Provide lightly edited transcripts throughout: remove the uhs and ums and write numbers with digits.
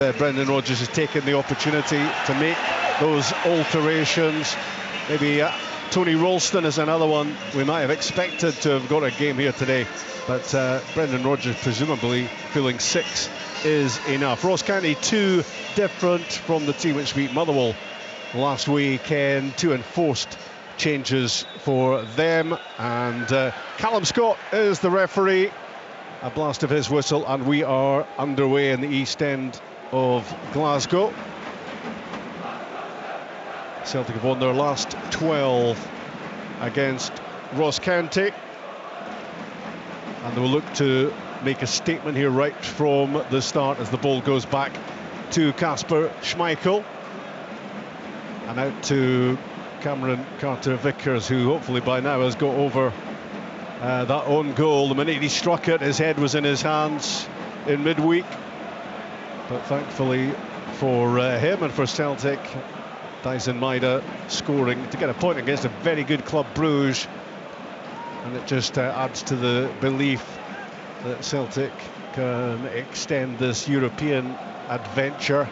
Brendan Rodgers has taken the opportunity to make those alterations. Maybe Tony Ralston is another one we might have expected to have got a game here today, but Brendan Rodgers presumably feeling 6 is enough. Ross County 2 different from the team which beat Motherwell last weekend. 2 enforced changes for them, and Callum Scott is the referee. A blast of his whistle and we are underway in the East End of Glasgow. Celtic have won their last 12 against Ross County, and they will look to make a statement here right from the start as the ball goes back to Kasper Schmeichel and out to Cameron Carter-Vickers, who hopefully by now has got over that own goal. The minute he struck it, his head was in his hands in midweek, but thankfully for him and for Celtic, Dyson Maeda scoring to get a point against a very good club, Bruges, and it just adds to the belief that Celtic can extend this European adventure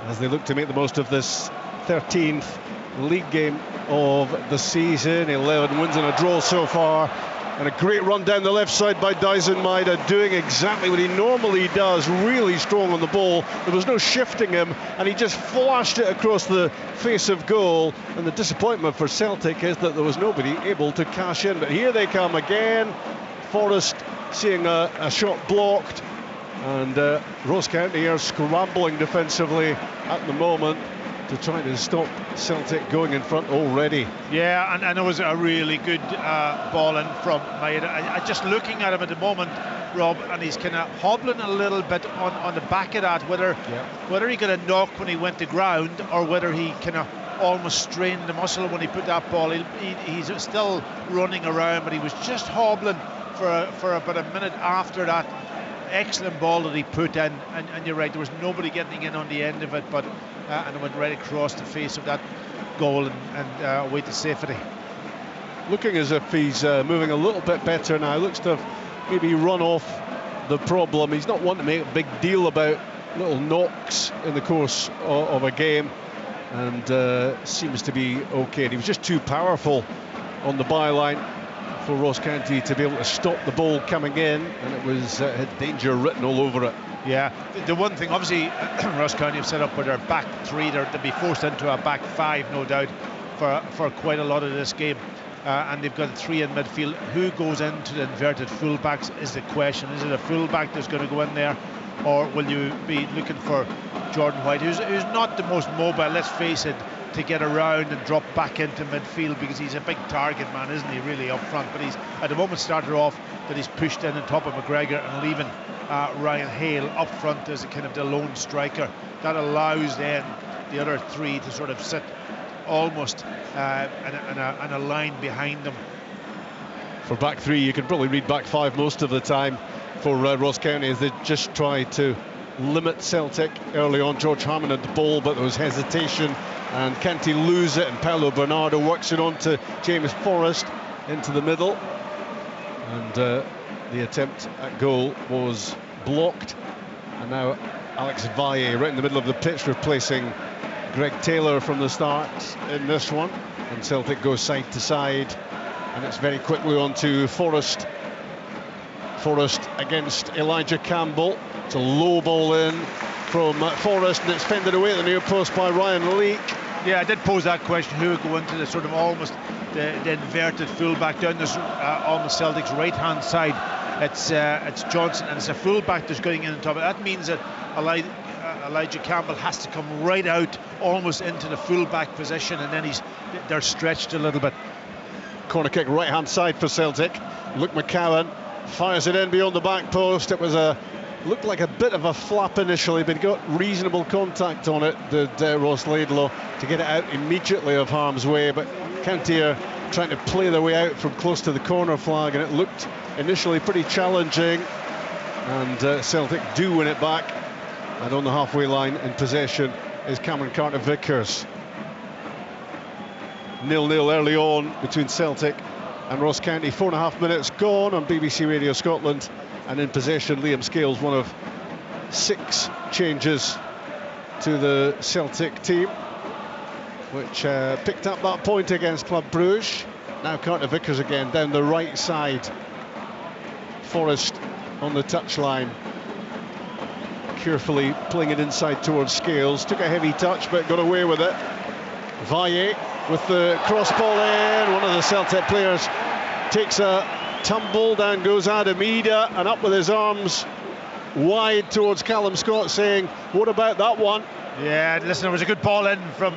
as they look to make the most of this 13th league game of the season. 11 wins and a draw so far, and a great run down the left side by Dyson Maeda, doing exactly what he normally does, really strong on the ball. There was no shifting him, and he just flashed it across the face of goal. And the disappointment for Celtic is that there was nobody able to cash in, but here they come again. Forrest seeing a shot blocked, and Ross County are scrambling defensively at the moment to try to stop Celtic going in front already. Yeah, and it was a really good ball in from Maeda. I just looking at him at the moment, Rob, and he's kind of hobbling a little bit on the back of that, whether he got a knock when he went to ground or whether he kind of almost strained the muscle when he put that ball. He's still running around, but he was just hobbling for about a minute after that excellent ball that he put in, and you're right, there was nobody getting in on the end of it, but and it went right across the face of that goal and away to safety. Looking as if he's moving a little bit better now. Looks to have maybe run off the problem. He's not one to make a big deal about little knocks in the course of a game, and seems to be okay. And he was just too powerful on the byline for Ross County to be able to stop the ball coming in, and it was had danger written all over it. Yeah, the one thing, obviously, Ross County have set up with their back three. They'll be forced into a back five, no doubt, for quite a lot of this game. And they've got 3 in midfield. Who goes into the inverted fullbacks is the question. Is it a fullback that's going to go in there, or will you be looking for Jordan White, who's not the most mobile, let's face it, to get around and drop back into midfield, because he's a big target man, isn't he, really, up front? But he's at the moment started off that he's pushed in on top of McGregor and leaving Ryan Hale up front as a kind of the lone striker. That allows then the other 3 to sort of sit almost in a line behind them. For back 3, you can probably read back 5 most of the time for Ross County, as they just tried to limit Celtic early on. George Harmon had the ball, but there was hesitation, and can't he lose it, and Paolo Bernardo works it on to James Forrest into the middle, and the attempt at goal was blocked. And now Alex Valle right in the middle of the pitch, replacing Greg Taylor from the start in this one, and Celtic goes side to side, and it's very quickly on to Forrest against Elijah Campbell. It's a low ball in from Forrest, and it's fended away at the near post by Ryan Leake. Yeah, I did pose that question, who would go into the sort of almost the inverted fullback down this on the Celtic's right hand side. It's Johnson, and it's a fullback that's going in on top of it. That means that Elijah Campbell has to come right out almost into the fullback position, and then they're stretched a little bit. Corner kick right hand side for Celtic. Luke McCowan fires it in beyond the back post. It was looked like a bit of a flap initially, but he got reasonable contact on it, did Ross Laidlaw, to get it out immediately of harm's way. But County are trying to play their way out from close to the corner flag, and it looked initially pretty challenging, and Celtic do win it back, and on the halfway line in possession is Cameron Carter-Vickers. 0-0 early on between Celtic and Ross County. 4.5 minutes gone on BBC Radio Scotland, and in possession Liam Scales, one of 6 changes to the Celtic team, which picked up that point against Club Brugge. Now Carter Vickers again down the right side. Forrest on the touchline, carefully playing it inside towards Scales. Took a heavy touch but got away with it. Valle with the cross ball in. One of the Celtic players takes a tumble. Down goes Adamida, and up with his arms wide towards Callum Scott, saying, "What about that one?" Yeah, listen, it was a good ball in from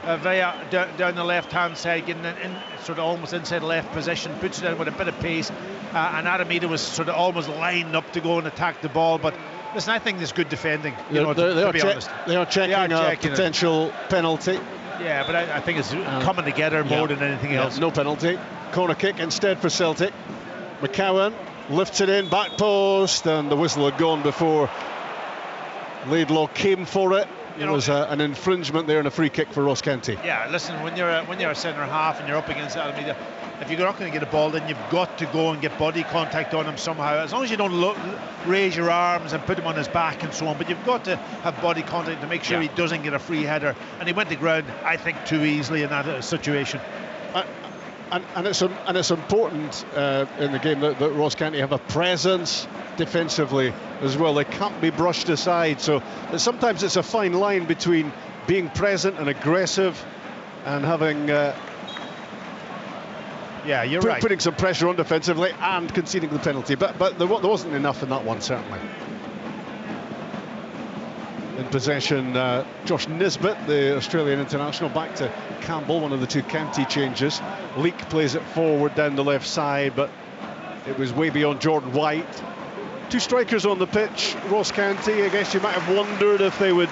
Valle down the left-hand side, getting in sort of almost inside left position, puts it in with a bit of pace, and Adamida was sort of almost lined up to go and attack the ball. But listen, I think there's good defending. To be honest, they are checking a potential penalty. Yeah, but I think it's coming together more than anything else. No penalty. Corner kick instead for Celtic. McCowan lifts it in, back post, and the whistle had gone before Laidlaw came for it. It was an infringement there and a free kick for Ross County. Yeah, listen, when you're a centre half and you're up against Adamida, if you're not going to get a ball, then you've got to go and get body contact on him somehow. As long as you don't raise your arms and put him on his back and so on, but you've got to have body contact to make sure he doesn't get a free header. And he went to ground, I think, too easily in that situation. And it's important in the game that Ross County have a presence defensively as well. They can't be brushed aside. So sometimes it's a fine line between being present and aggressive and having putting some pressure on defensively and conceding the penalty. But there wasn't enough in that one, certainly. In possession, Josh Nisbet, the Australian international, back to Campbell, one of the 2 county changes. Leak plays it forward down the left side, but it was way beyond Jordan White. 2 strikers on the pitch, Ross County. I guess you might have wondered if they would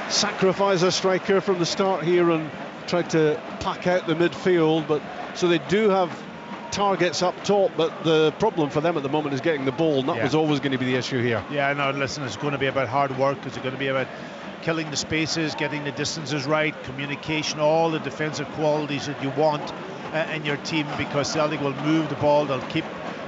sacrifice a striker from the start here and try to pack out the midfield, but so they do have targets up top, but the problem for them at the moment is getting the ball, and that was always going to be the issue here. Yeah, no, listen, it's going to be about hard work. It's going to be about killing the spaces, getting the distances right, communication, all the defensive qualities that you want in your team, because Celtic will move the ball, they'll keep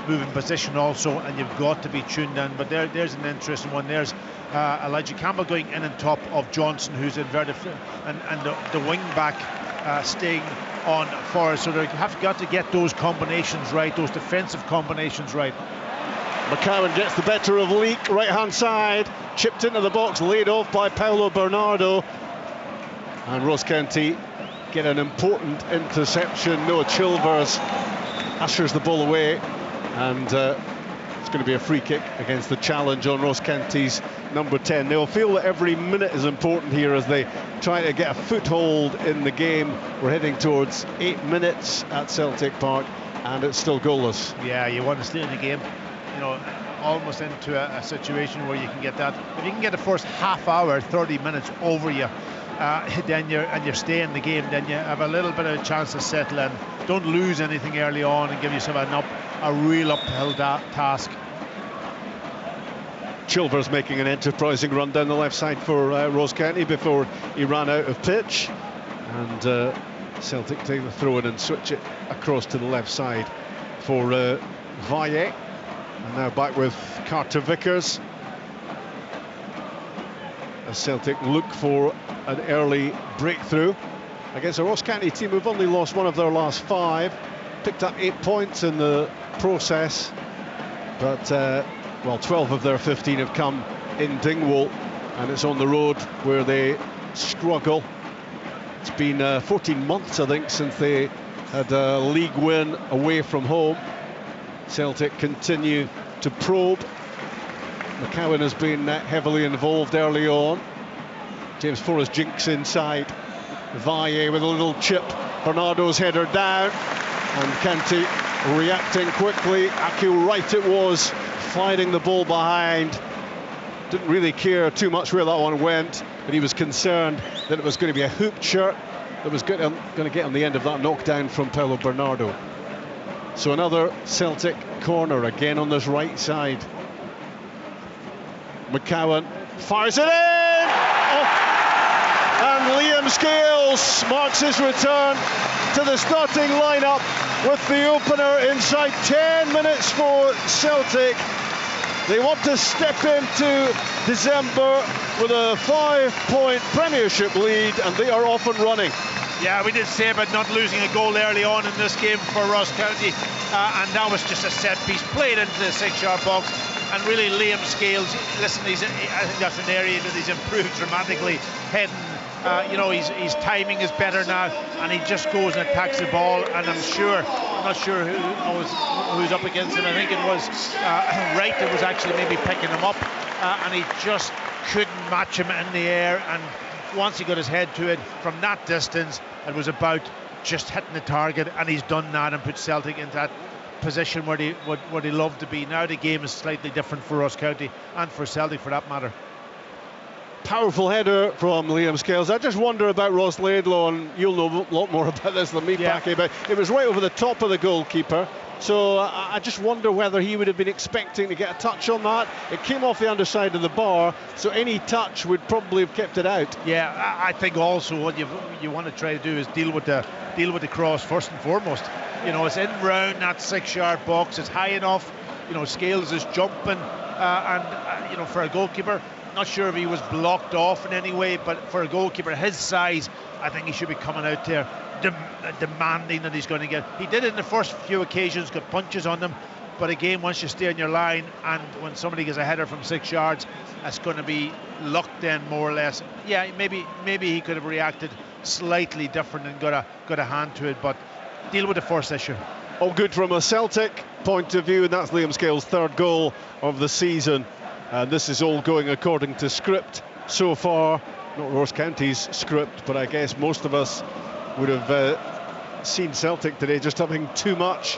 moving position also, and you've got to be tuned in. But there's an interesting one. There's Elijah Campbell going in on top of Johnson, who's inverted, and the wing back staying on Forrest. So they have got to get those combinations right, those defensive combinations right. McCowan gets the better of Leak, right hand side, chipped into the box, laid off by Paolo Bernardo, and Ross County get an important interception. Noah Chilvers ushers the ball away, and it's going to be a free kick against the challenge on Ross County's number 10. They'll feel that every minute is important here as they try to get a foothold in the game. We're heading towards 8 minutes at Celtic Park, and it's still goalless. Yeah, you want to stay in the game, almost into a situation where you can get that. If you can get the first half hour, 30 minutes over you, then you're staying in the game, then you have a little bit of a chance to settle in. Don't lose anything early on and give yourself a real uphill task. Chilvers making an enterprising run down the left side for Ross County before he ran out of pitch, and Celtic take the throw in and switch it across to the left side for Valle. And now back with Carter Vickers as Celtic look for an early breakthrough against a Ross County team who've only lost one of their last 5, picked up 8 points in the process, but 12 of their 15 have come in Dingwall, and it's on the road where they struggle. It's been 14 months, I think, since they had a league win away from home. Celtic continue to probe. McCowan has been heavily involved early on. James Forrest jinks inside. Valle with a little chip. Bernardo's header down, and County reacting quickly. Akil Wright it was, sliding the ball behind. Didn't really care too much where that one went, but he was concerned that it was going to be a hooped shirt that was going to get on the end of that knockdown from Paolo Bernardo. So another Celtic corner again on this right side. McCowan fires it in! And Liam Scales marks his return to the starting lineup with the opener inside 10 minutes for Celtic. They want to step into December with a 5-point Premiership lead, and they are off and running. Yeah, we did say about not losing a goal early on in this game for Ross County, and that was just a set piece played into the 6-yard box. And really, Liam Scales, listen, I think that's an area that he's improved dramatically. Heading, his timing is better now, and he just goes and attacks the ball. And I'm not sure who's up against him. I think it was Wright that was actually maybe picking him up, and he just couldn't match him in the air. And once he got his head to it from that distance, it was about just hitting the target, and he's done that and put Celtic into that position where they love to be. Now the game is slightly different for Ross County and for Celtic for that matter. Powerful header from Liam Scales. I just wonder about Ross Laidlaw, and you'll know a lot more about this than me, Packy, but it was right over the top of the goalkeeper. So I just wonder whether he would have been expecting to get a touch on that. It came off the underside of the bar, so any touch would probably have kept it out. Yeah, I think also what you want to try to do is deal with the cross first and foremost. It's in round that 6-yard box. It's high enough. Scales is jumping, and for a goalkeeper, not sure if he was blocked off in any way, but for a goalkeeper his size, I think he should be coming out there demanding that he's going to get. He did it in the first few occasions, got punches on them, but again, once you stay on your line, and when somebody gets a header from 6 yards, that's going to be luck then, more or less. Yeah, maybe he could have reacted slightly different and got a hand to it, but deal with the first issue. All good from a Celtic point of view, and that's Liam Scales' third goal of the season. And this is all going according to script so far. Not Ross County's script, but I guess most of us would have seen Celtic today just having too much,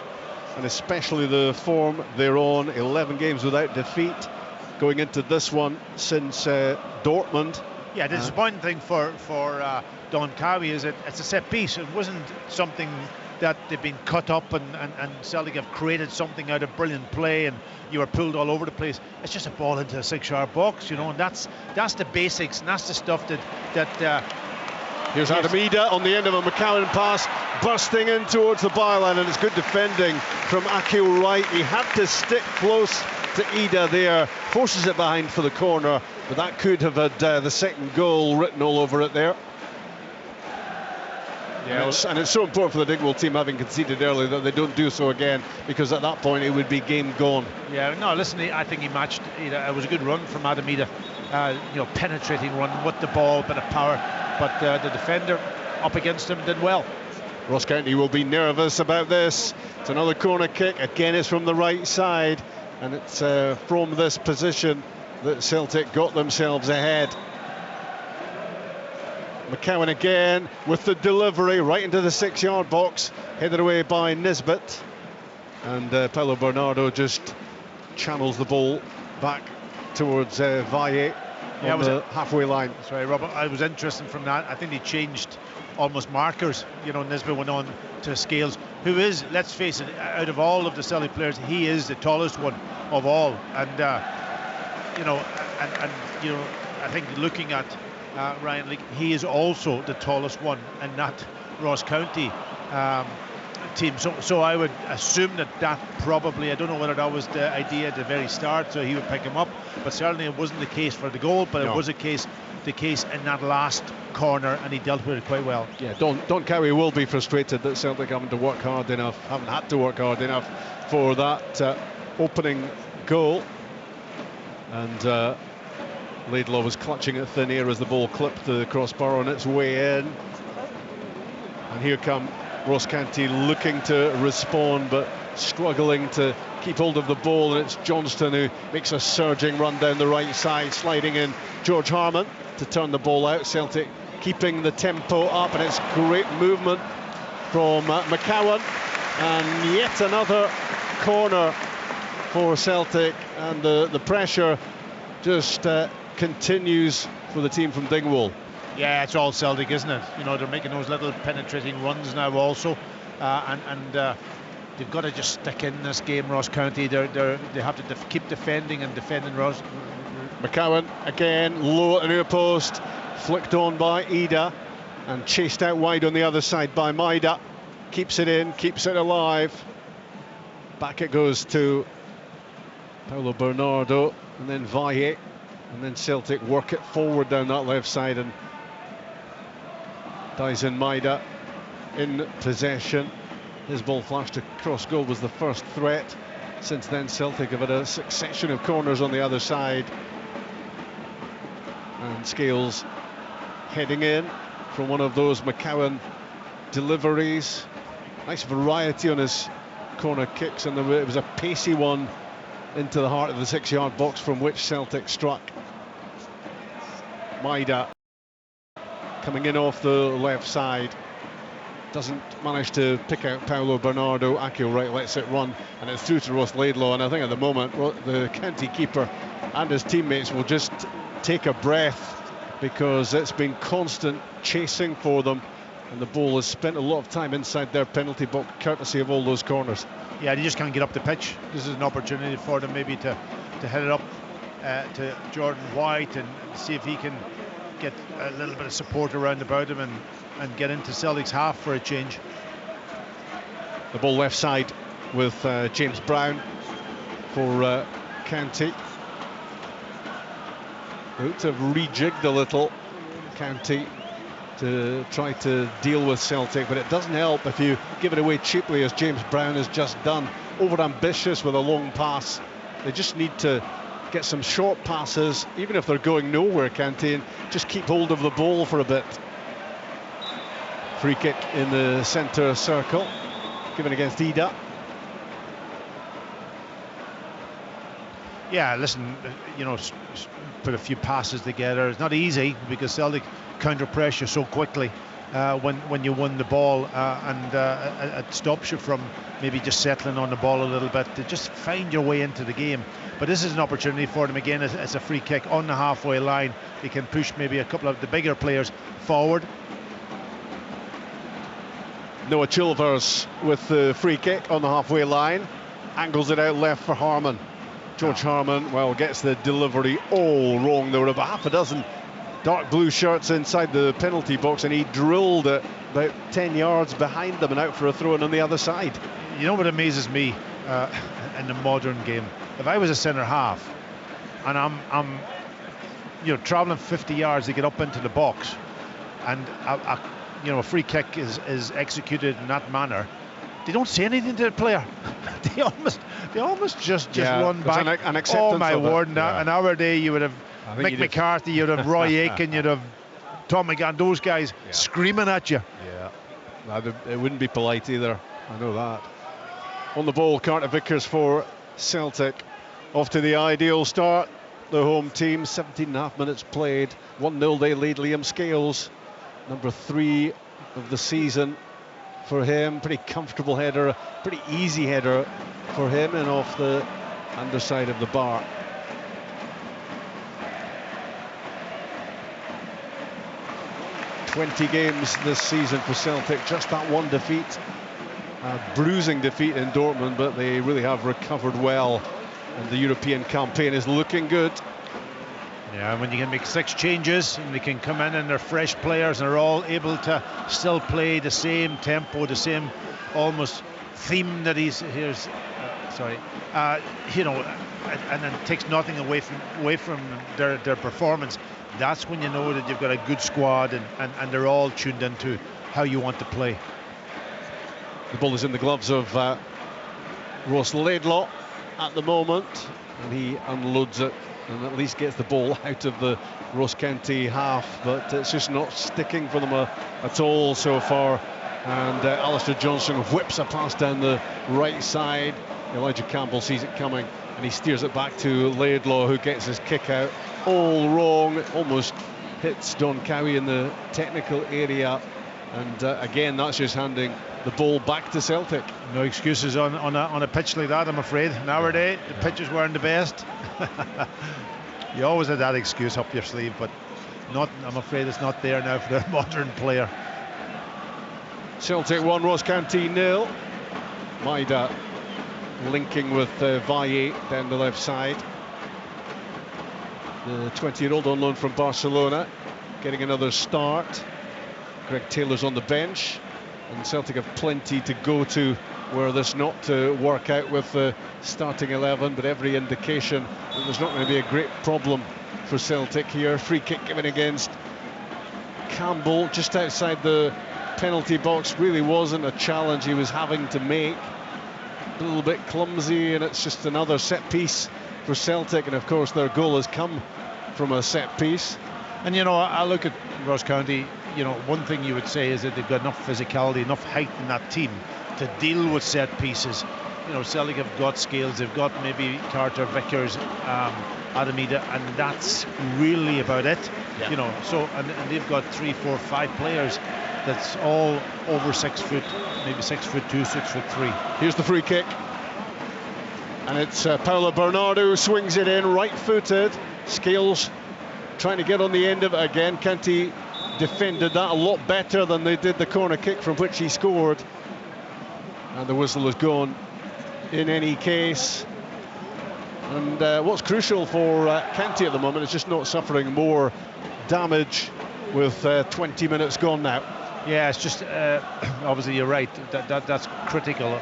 and especially the form they're on. 11 games without defeat going into this one since Dortmund. Yeah, the disappointing thing for Don Cowie is it's a set piece. It wasn't something that they've been cut up and Celtic have created something out of brilliant play and you were pulled all over the place. It's just a ball into a 6-yard box, and that's the basics, and that's the stuff that here's Adam Ida on the end of a McCowan pass, bursting in towards the byline, and it's good defending from Akil Wright. He had to stick close to Ida there, forces it behind for the corner, but that could have had the second goal written all over it there. Yeah, and it's so important for the Dingwall team, having conceded early, that they don't do so again, because at that point it would be game gone. Yeah, no, listen, I think he matched. It was a good run from Adam Ida, penetrating run with the ball, bit of power, but the defender up against him did well. Ross County will be nervous about this. It's another corner kick. Again, it's from the right side, and it's from this position that Celtic got themselves ahead. McCowan again with the delivery right into the 6-yard box, headed away by Nisbet, and Paulo Bernardo just channels the ball back towards Valle on the halfway line. Sorry, Robert, I was interested from that. I think he changed almost markers. Nisbet went on to Scales, who is, let's face it, out of all of the Celtic players, he is the tallest one of all, and I think looking at Ryan Leake, he is also the tallest one in that Ross County team. So I would assume that probably, I don't know whether that was the idea at the very start, so he would pick him up, but certainly it wasn't the case for the goal, but no. It was the case in that last corner, and he dealt with it quite well. Yeah, Don Cowie will be frustrated that Celtic haven't had to work hard enough for that opening goal, and Laidlaw was clutching at thin air as the ball clipped the crossbar on its way in. And here come Ross County looking to respond, but struggling to keep hold of the ball, and it's Johnston who makes a surging run down the right side, sliding in George Harman to turn the ball out. Celtic keeping the tempo up, and it's great movement from McCowan, and yet another corner for Celtic, and the pressure just continues for the team from Dingwall. Yeah, it's all Celtic, isn't it? They're making those little penetrating runs now also, and they've got to just stick in this game. Ross County, they have to keep defending Ross. McCowan again, low at the near post, flicked on by Ida, and chased out wide on the other side by Maida. Keeps it in, keeps it alive. Back it goes to Paulo Bernardo, and then Valle, and then Celtic work it forward down that left side, and Dyson Maida in possession. His ball flashed across goal, was the first threat. Since then, Celtic have had a succession of corners on the other side. And Scales heading in from one of those McCowan deliveries. Nice variety on his corner kicks, and it was a pacey one into the heart of the 6-yard box from which Celtic struck. Maida coming in off the left side, doesn't manage to pick out Paulo Bernardo. Akio Wright lets it run, and it's through to Ross Laidlaw. And I think at the moment the county keeper and his teammates will just take a breath, because it's been constant chasing for them, and the ball has spent a lot of time inside their penalty box courtesy of all those corners. Yeah, they just can't get up the pitch. This is an opportunity for them maybe to head it up to Jordan White and see if he can get a little bit of support around about him and get into Celtic's half for a change. The ball left side with James Brown for County. They look to have rejigged a little, County, to try to deal with Celtic, but it doesn't help if you give it away cheaply, as James Brown has just done. Over-ambitious with a long pass. They just need to get some short passes, even if they're going nowhere, County, and just keep hold of the ball for a bit. Free kick in the centre circle, given against Ida. Yeah, listen, you know, put a few passes together. It's not easy because Celtic counter pressure so quickly when you win the ball, and it stops you from maybe just settling on the ball a little bit to just find your way into the game. But this is an opportunity for them again. It's a free kick on the halfway line. They can push maybe a couple of the bigger players forward. Noah Chilvers with the free kick on the halfway line, angles it out left for Harmon. George Harmon, well, gets the delivery all wrong. There were about half a dozen dark blue shirts inside the penalty box, and he drilled it about 10 yards behind them and out for a throw-in on the other side. You know what amazes me in the modern game? If I was a centre half and I'm travelling 50 yards to get up into the box, and a free kick is executed in that manner, they don't say anything to the player. they almost just run back. An acceptance. Oh my word! In yeah. our day, you would have Mick McCarthy, you'd have Roy Aitken, you'd have Tom McGann, those guys screaming at you. Yeah, it wouldn't be polite either. I know that. On the ball, Carter Vickers for Celtic. Off to the ideal start. The home team, 17.5 minutes played. 1-0 they lead. Liam Scales, number 3 of the season for him. Pretty comfortable header, pretty easy header for him, and off the underside of the bar. "20 games this season for Celtic, just that one defeat, a bruising defeat in Dortmund, but they really have recovered well, and the European campaign is looking good." Yeah, when you can make 6 changes and they can come in and they're fresh players and they're all able to still play the same tempo, the same almost theme that here's and then takes nothing away from their performance. That's when you know that you've got a good squad and they're all tuned into how you want to play. The ball is in the gloves of Ross Laidlaw at the moment, and he unloads it and at least gets the ball out of the Ross County half, but it's just not sticking for them at all so far. And Alistair Johnson whips a pass down the right side. Elijah Campbell sees it coming and he steers it back to Laidlaw, who gets his kick out all wrong. Almost hits Don Cowie in the technical area, and again that's just handing the ball back to Celtic. No excuses on a pitch like that, I'm afraid. In our day, the pitches weren't the best. You always had that excuse up your sleeve, but I'm afraid it's not there now for the modern player. Celtic 1, Ross County 0. Maida linking with Valle down the left side. The 20-year-old on loan from Barcelona getting another start. Greg Taylor's on the bench, and Celtic have plenty to go to were this not to work out with the starting 11, but every indication that there's not going to be a great problem for Celtic here. Free kick given against Campbell just outside the penalty box. Really wasn't a challenge he was having to make. A little bit clumsy, and it's just another set piece for Celtic, and of course their goal has come from a set piece. And you know, I look at Ross County, you know, one thing you would say is that they've got enough physicality, enough height in that team to deal with set pieces. You know, Celtic have got skills, they've got maybe Carter, Vickers, Adamida, and that's really about it. Yeah. You know, so and they've got 3, 4, 5 players that's all over 6 foot, maybe 6'2", 6'3". Here's the free kick, and it's Paulo Bernardo swings it in, right-footed. Scales trying to get on the end of it again. County defended that a lot better than they did the corner kick from which he scored, and the whistle has gone in any case. And what's crucial for County at the moment is just not suffering more damage with 20 minutes gone now. Yeah, it's just obviously you're right, that's critical,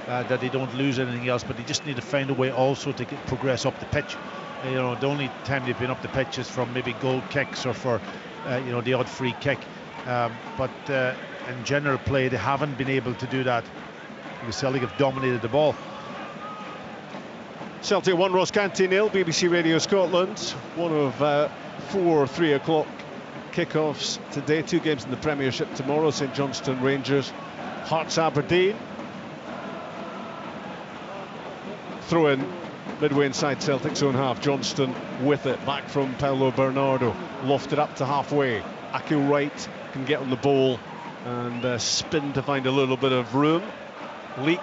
that they don't lose anything else, but they just need to find a way also to progress up the pitch. You know, the only time they've been up the pitch is from maybe goal kicks or for you know, the odd free kick, but in general play they haven't been able to do that because Celtic have dominated the ball. Celtic 1, Ross County 0. BBC Radio Scotland, one of 4 3 o'clock kickoffs today. 2 games in the Premiership tomorrow. St Johnstone Rangers, Hearts Aberdeen. Throw in midway inside Celtic's own half. Johnston with it, back from Paulo Bernardo, lofted up to halfway. Akil Wright can get on the ball and spin to find a little bit of room. Leak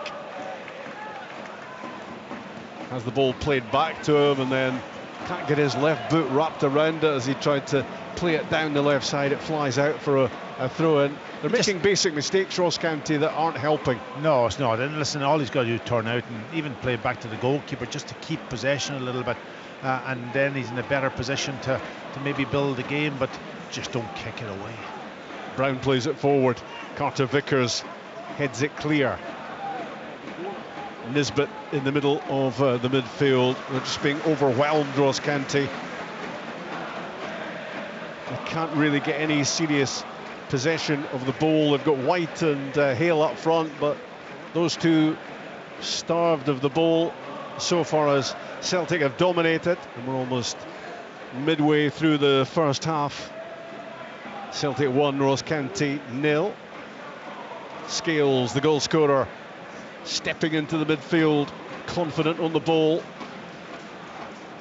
has the ball played back to him and then can't get his left boot wrapped around it as he tried to play it down the left side. It flies out for a throw-in. They're making basic mistakes, Ross County, that aren't helping. No, it's not. And listen, all he's got to do is turn out and even play back to the goalkeeper just to keep possession a little bit, and then he's in a better position to maybe build the game, but just don't kick it away. Brown plays it forward. Carter Vickers heads it clear. Nisbet in the middle of the midfield. They're just being overwhelmed, Ross County. They can't really get any serious possession of the ball. They've got White and Hale up front, but those two starved of the ball so far as Celtic have dominated. And we're almost midway through the first half. Celtic 1, Ross County 0. Scales, the goal scorer, stepping into the midfield, confident on the ball.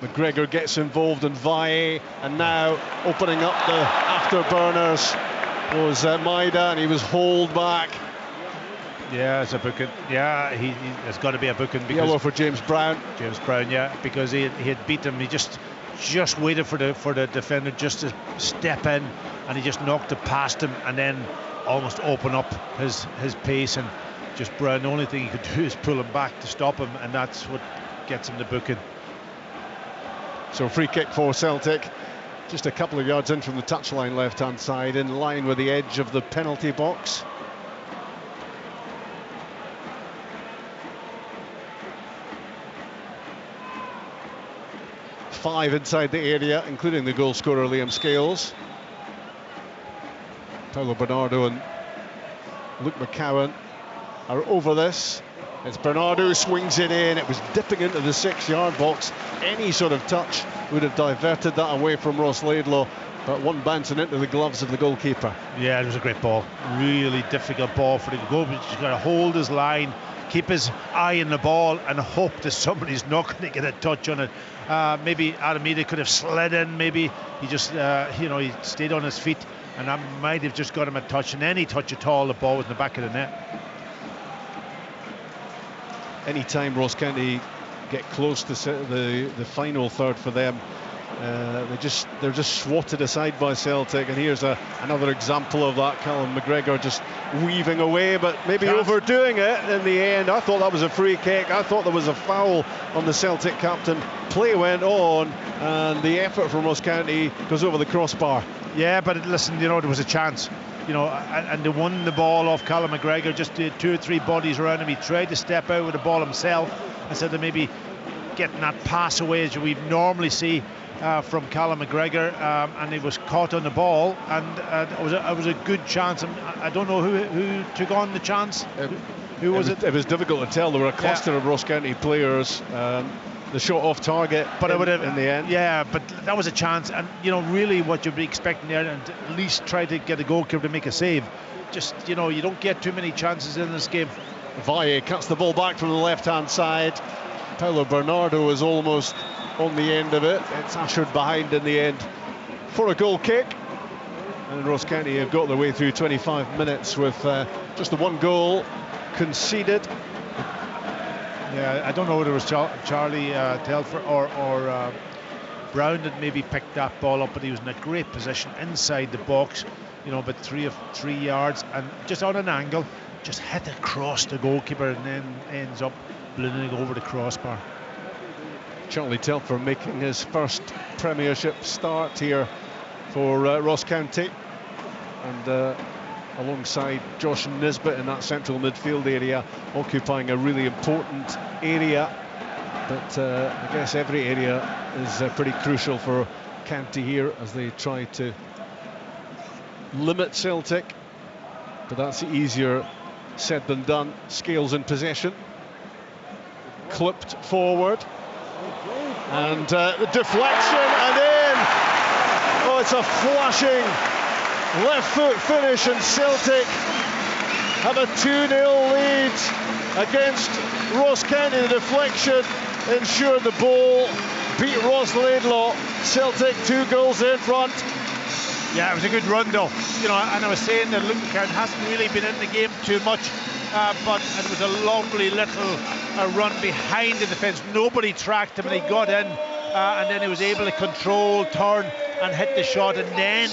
McGregor gets involved in Valle, and now opening up the afterburners was Maida, and he was hauled back. Yeah, it's a booking. Yeah, it's got to be a booking. Yellow for James Brown. James Brown, yeah, because he had beat him. He just waited for the defender just to step in, and he just knocked it past him, and then almost open up his pace. And just Brown, the only thing he could do is pull him back to stop him, and that's what gets him the booking. So free kick for Celtic, just a couple of yards in from the touchline, left-hand side, in line with the edge of the penalty box. Five inside the area, including the goal scorer Liam Scales. Paulo Bernardo and Luke McCowan are over this. It's Bernardo, swings it in. It was dipping into the 6-yard box. Any sort of touch would have diverted that away from Ross Laidlaw, but one bouncing into the gloves of the goalkeeper. Yeah, it was a great ball. Really difficult ball for the goalkeeper. He's got to hold his line, keep his eye on the ball, and hope that somebody's not going to get a touch on it. Maybe Adamida could have slid in. Maybe he just, he stayed on his feet, and that might have just got him a touch. And any touch at all, the ball was in the back of the net. Any time Ross County get close to the final third for them, they're just swatted aside by Celtic. And here's another example of that. Callum McGregor just weaving away, but maybe overdoing it in the end. I thought that was a free kick. I thought there was a foul on the Celtic captain. Play went on, and the effort from Ross County goes over the crossbar. Yeah, but listen, there was a chance. you know, and they won the ball off Callum McGregor, just did 2 or 3 bodies around him. He tried to step out with the ball himself instead of maybe getting that pass away as we normally see from Callum McGregor, and he was caught on the ball, and it was a good chance. I don't know who took on the chance. Who was it? It was difficult to tell. There were a cluster of Ross County players. The shot off target, but it would have in the end. Yeah, but that was a chance, and you know, really what you'd be expecting there, and at least try to get a goalkeeper to make a save. Just, you know, you don't get too many chances in this game. Valle cuts the ball back from the left-hand side. Paulo Bernardo is almost on the end of it. It's ushered behind in the end for a goal kick. And Ross County have got their way through 25 minutes with just the 1 goal conceded. Yeah, I don't know whether it was Charlie Telfer or Brown that maybe picked that ball up, but he was in a great position inside the box, you know, about 3 yards, and just on an angle, just hit across the goalkeeper and then ends up ballooning over the crossbar. Charlie Telfer making his first Premiership start here for Ross County, and alongside Josh Nisbet in that central midfield area, occupying a really important area. But I guess every area is pretty crucial for County here as they try to limit Celtic. But that's easier said than done. Scales in possession. Clipped forward. And the deflection and in! Oh, it's a flashing left foot finish, and Celtic have a 2-0 lead against Ross County. The deflection ensured the ball beat Ross Laidlaw. Celtic 2 goals in front. Yeah, it was a good run though. You know, and I was saying that Luke McCann hasn't really been in the game too much, but it was a lovely little run behind the defence. Nobody tracked him, and he got in, and then he was able to control, turn, and hit the shot, and then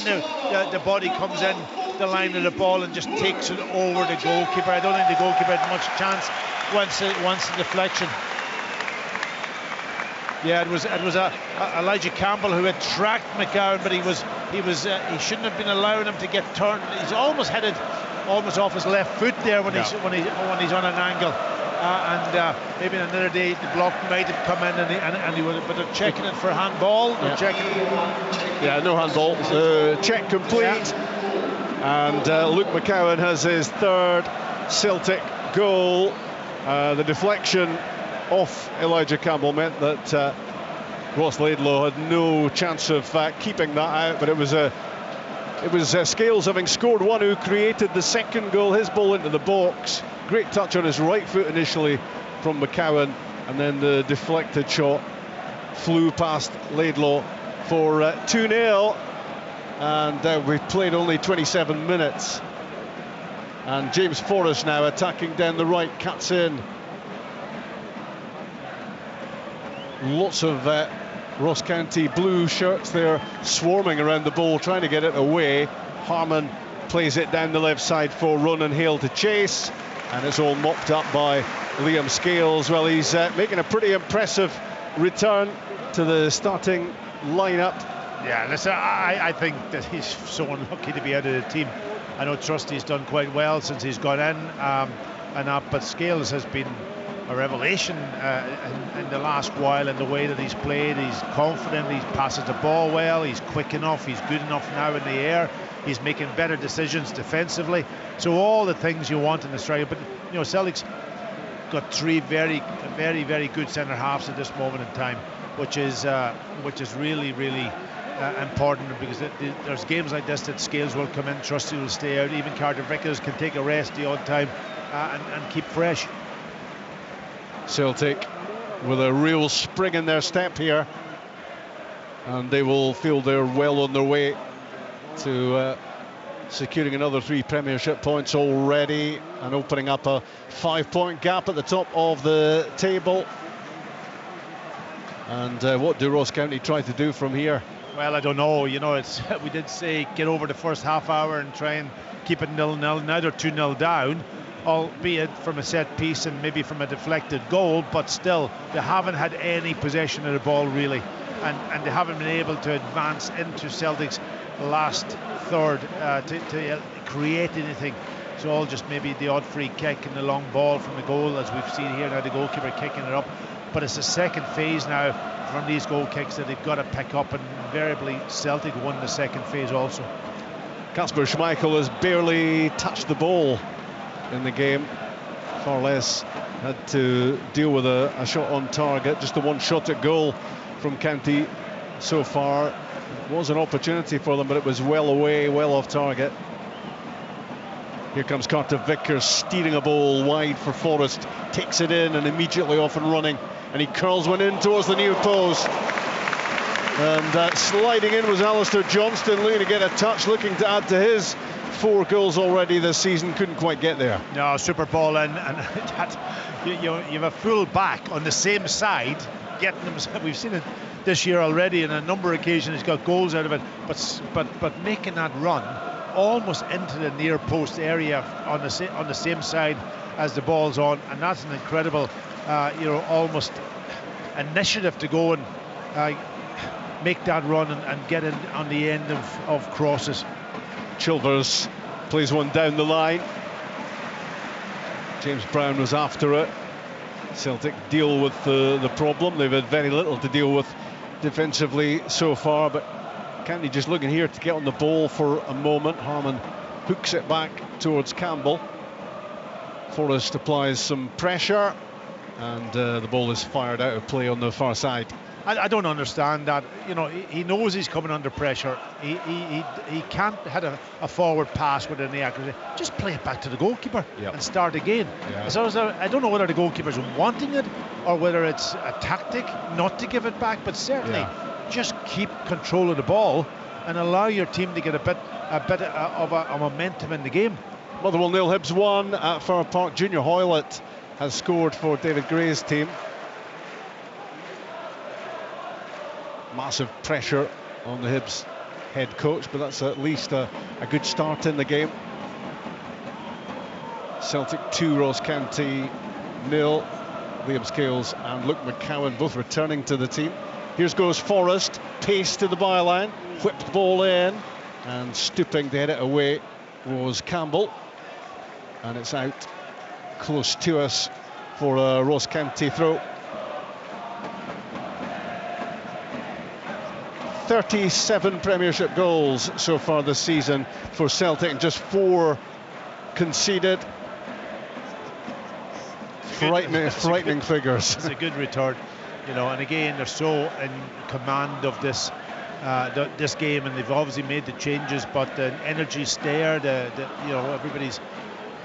the body comes in the line of the ball and just takes it over the goalkeeper. I don't think the goalkeeper had much chance once the deflection. Yeah, it was Elijah Campbell who had tracked McGowan, but he shouldn't have been allowing him to get turned. He's almost headed off his left foot there when he's on an angle. And maybe another day the block might have come in and he would have, but they're checking it for handball. They're checking it. Yeah, no handball. Check complete. Yeah. And Luke McCowan has his 3rd Celtic goal. The deflection off Elijah Campbell meant that Ross Laidlaw had no chance of keeping that out, but it was Scales, having scored 1, who created the 2nd goal. His ball into the box, great touch on his right foot initially from McCowan, and then the deflected shot flew past Laidlaw for 2-0. And we've played only 27 minutes, and James Forrest now attacking down the right, cuts in. Lots of Ross County blue shirts there swarming around the ball, trying to get it away. Harmon plays it down the left side for Ronan Hale to chase, and it's all mopped up by Liam Scales. Well, he's making a pretty impressive return to the starting lineup. Yeah, listen, I think that he's so unlucky to be out of the team. I know Trusty's done quite well since he's got in, but Scales has been a revelation in the last while in the way that he's played. He's confident, he passes the ball well, he's quick enough, he's good enough now in the air, he's making better decisions defensively. So all the things you want in the striker. But you know, Celtic's got 3 very, very, very good centre halves at this moment in time, which is really, really important, because there's games like this that Scales will come in, Trusty will stay out, even Carter Vickers can take a rest the odd time and keep fresh. Celtic with a real spring in their step here, and they will feel they're well on their way to securing another 3 Premiership points already, and opening up a 5-point gap at the top of the table. And what do Ross County try to do from here? Well, I don't know. You know, we did say get over the first half hour and try and keep it 0-0. Now they're 2-0 down. albeit from a set piece and maybe from a deflected goal, but still they haven't had any possession of the ball really, and they haven't been able to advance into Celtic's last third to create anything. It's all just maybe the odd free kick and the long ball from the goal, as we've seen here now, the goalkeeper kicking it up. But it's the second phase now from these goal kicks that they've got to pick up, and invariably Celtic won the second phase also. Kasper Schmeichel has barely touched the ball in the game. Far less had to deal with a shot on target. Just the one shot at goal from County so far. It was an opportunity for them, but it was well away, well off target. Here comes Carter Vickers steering a ball wide for Forrest, takes it in and immediately off and running, and he curls one in towards the near post. And sliding in was Alistair Johnston, looking to get a touch, looking to add to his 4 goals already this season. Couldn't quite get there. No, super ball in, and you have a full back on the same side getting them. We've seen it this year already on a number of occasions. He's got goals out of it, but making that run almost into the near post area on the same side as the ball's on, and that's an incredible almost initiative to go and make that run and get in on the end of crosses. Chilvers plays one down the line. James Brown was after it. Celtic deal with the problem. They've had very little to deal with defensively so far, but County just looking here to get on the ball for a moment. Harmon hooks it back towards Campbell. Forrest applies some pressure, and the ball is fired out of play on the far side. I don't understand that. He knows he's coming under pressure. He can't hit a forward pass with any accuracy. Just play it back to the goalkeeper and start again. Yeah. So I don't know whether the goalkeeper's wanting it or whether it's a tactic not to give it back, but certainly just keep control of the ball and allow your team to get a bit of a momentum in the game. Motherwell 0, Hibs 1 at Fir Park. Junior Hoylett has scored for David Gray's team. Massive pressure on the Hibs head coach, but that's at least a good start in the game. Celtic 2, Ross County 0. Liam Scales and Luke McCowan both returning to the team. Here goes Forrest, pace to the byline, whipped ball in, and stooping to head it away was Campbell, and it's out close to us for a Ross County throw. 37 Premiership goals so far this season for Celtic, and just 4 conceded. Frightening figures. It's a good return, and again they're so in command of this game, and they've obviously made the changes, but the energy's there.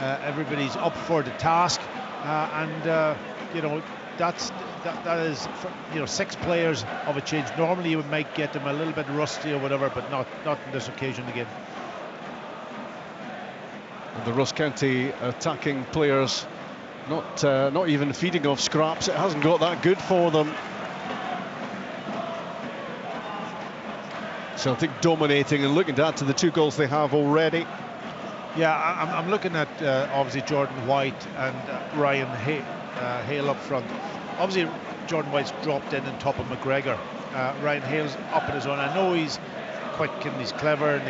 Everybody's up for the task, and that is 6 players of a change. Normally you might get them a little bit rusty or whatever, but not on this occasion again. And the Ross County attacking players not even feeding off scraps. It hasn't got that good for them. Celtic dominating and looking to add to the 2 goals they have already. Yeah, I'm looking at obviously Jordan White and Ryan Hale up front. Obviously Jordan White's dropped in on top of McGregor. Ryan Hale's up on his own. I know he's quick and he's clever and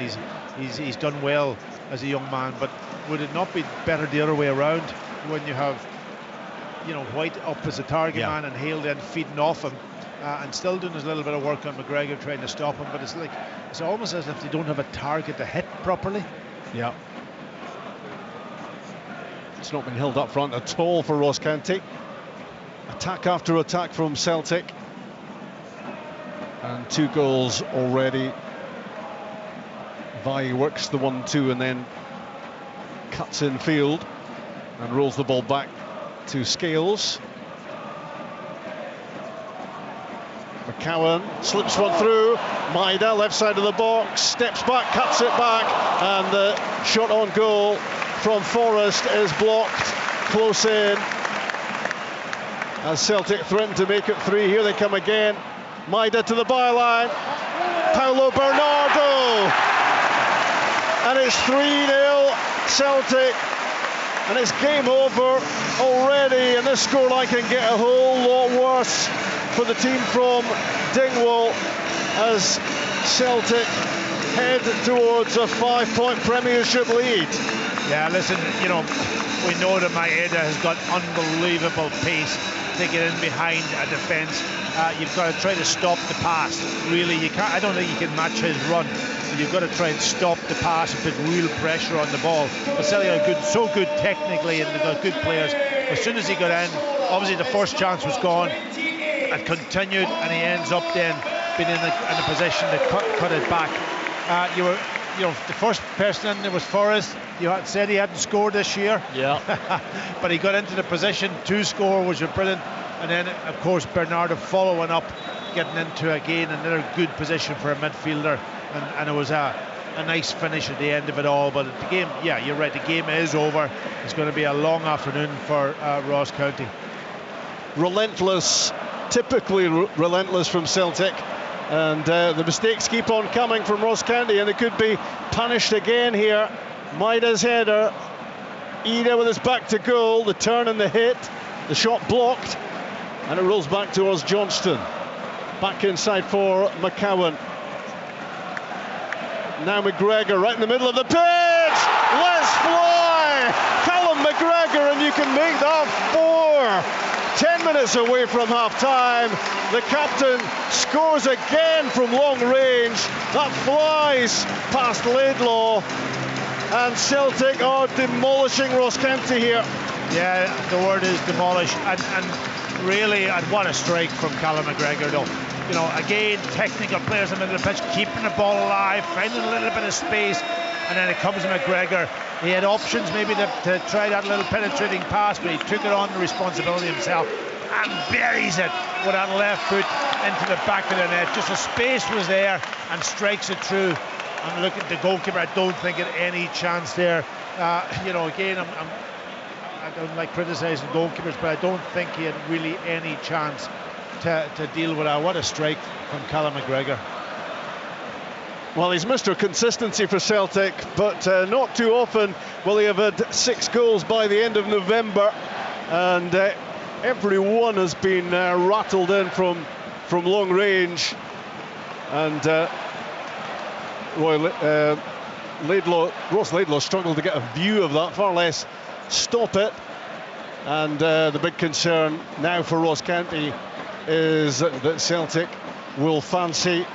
he's done well as a young man, but would it not be better the other way around, when you have White up as a target man and Hale then feeding off him and still doing his little bit of work on McGregor trying to stop him, but it's almost as if they don't have a target to hit properly. Yeah, it's not been held up front at all for Ross County. Attack after attack from Celtic, and 2 goals already. Vai works the 1-2 and then cuts in field and rolls the ball back to Scales. McCowan slips one through. Maida, left side of the box, steps back, cuts it back, and the shot on goal from Forrest is blocked close in. As Celtic threaten to make it 3, here they come again. Maida to the byline. Paulo Bernardo, and it's 3-0 Celtic. and it's game over already, and this scoreline can get a whole lot worse for the team from Dingwall as Celtic head towards a 5-point Premiership lead. Yeah, listen, you know, we know that Maeda has got unbelievable pace to get in behind a defence. You've got to try to stop the pass. Really, you can't. I don't think you can match his run. You've got to try and stop the pass and put real pressure on the ball. But Celtic are so good technically, and they've got good players. As soon as he got in, obviously the first chance was gone. It continued, and he ends up then being in a position to cut it back. You know, the first person in there was Forrest. You had said he hadn't scored this year. Yeah. But he got into the position to score, which was brilliant. And then, of course, Bernardo following up, getting into again another good position for a midfielder. And it was a nice finish at the end of it all. But the game, yeah, you're right, the game is over. It's going to be a long afternoon for Ross County. Relentless, typically relentless from Celtic. And the mistakes keep on coming from Ross County, and they could be punished again here. Maeda's header, Ida with his back to goal, the turn and the hit, the shot blocked, and it rolls back towards Johnston. Back inside for McCowan. Now McGregor right in the middle of the pitch. Let's fly! Callum McGregor, and you can make that 4. 10 minutes away from half-time. The captain scores again from long range. That flies past Laidlaw, and Celtic are demolishing Ross County here. Yeah, the word is demolish, and really, and what a strike from Callum McGregor though. You know, again, technical players in the middle of the pitch, keeping the ball alive, finding a little bit of space, and then it comes to McGregor. He had options maybe to try that little penetrating pass, but he took it on the responsibility himself and buries it with that left foot into the back of the net. Just the space was there and strikes it through. And look at the goalkeeper, I don't think had any chance there. You know, again, I don't like criticising goalkeepers, but I don't think he had really any chance to deal with that. What a strike from Callum McGregor. Well, he's Mr. Consistency for Celtic, but not too often will he have had 6 goals by the end of November, and every one has been rattled in from long range. And Ross Laidlaw struggled to get a view of that, far less stop it. And the big concern now for Ross County is that Celtic will fancy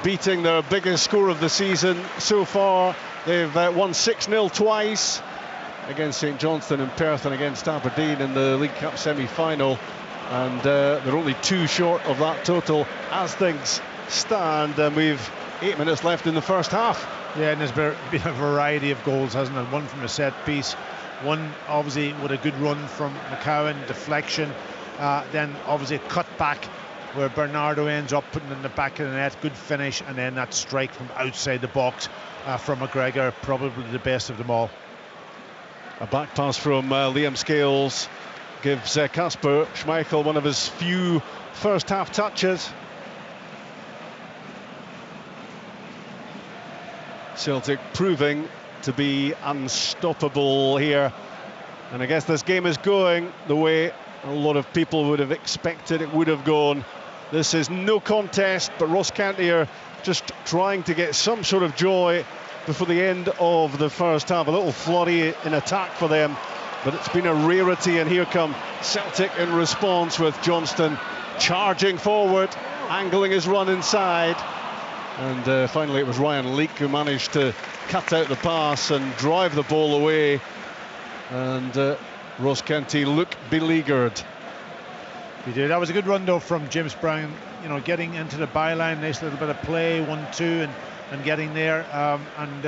beating their biggest score of the season so far. They've won 6-0 twice against St Johnstone in Perth and against Aberdeen in the League Cup semi-final, and they're only 2 short of that total as things stand, and we've 8 minutes left in the first half. Yeah, and there's been a variety of goals, hasn't it? One from a set piece, one obviously with a good run from McCowan, deflection, then obviously a cut back where Bernardo ends up putting in the back of the net, good finish, and then that strike from outside the box from McGregor, probably the best of them all. A back pass from Liam Scales gives Kasper Schmeichel one of his few first half touches. Celtic proving to be unstoppable here, and I guess this game is going the way a lot of people would have expected it would have gone. This is no contest, but Ross County are just trying to get some sort of joy before the end of the first half. A little flurry in attack for them, but it's been a rarity, and here come Celtic in response with Johnston charging forward, angling his run inside, and finally it was Ryan Leake who managed to cut out the pass and drive the ball away, and Ross County look beleaguered. He did. That was a good run though from James Brown, you know, getting into the byline, nice little bit of play, 1-2, and getting there, and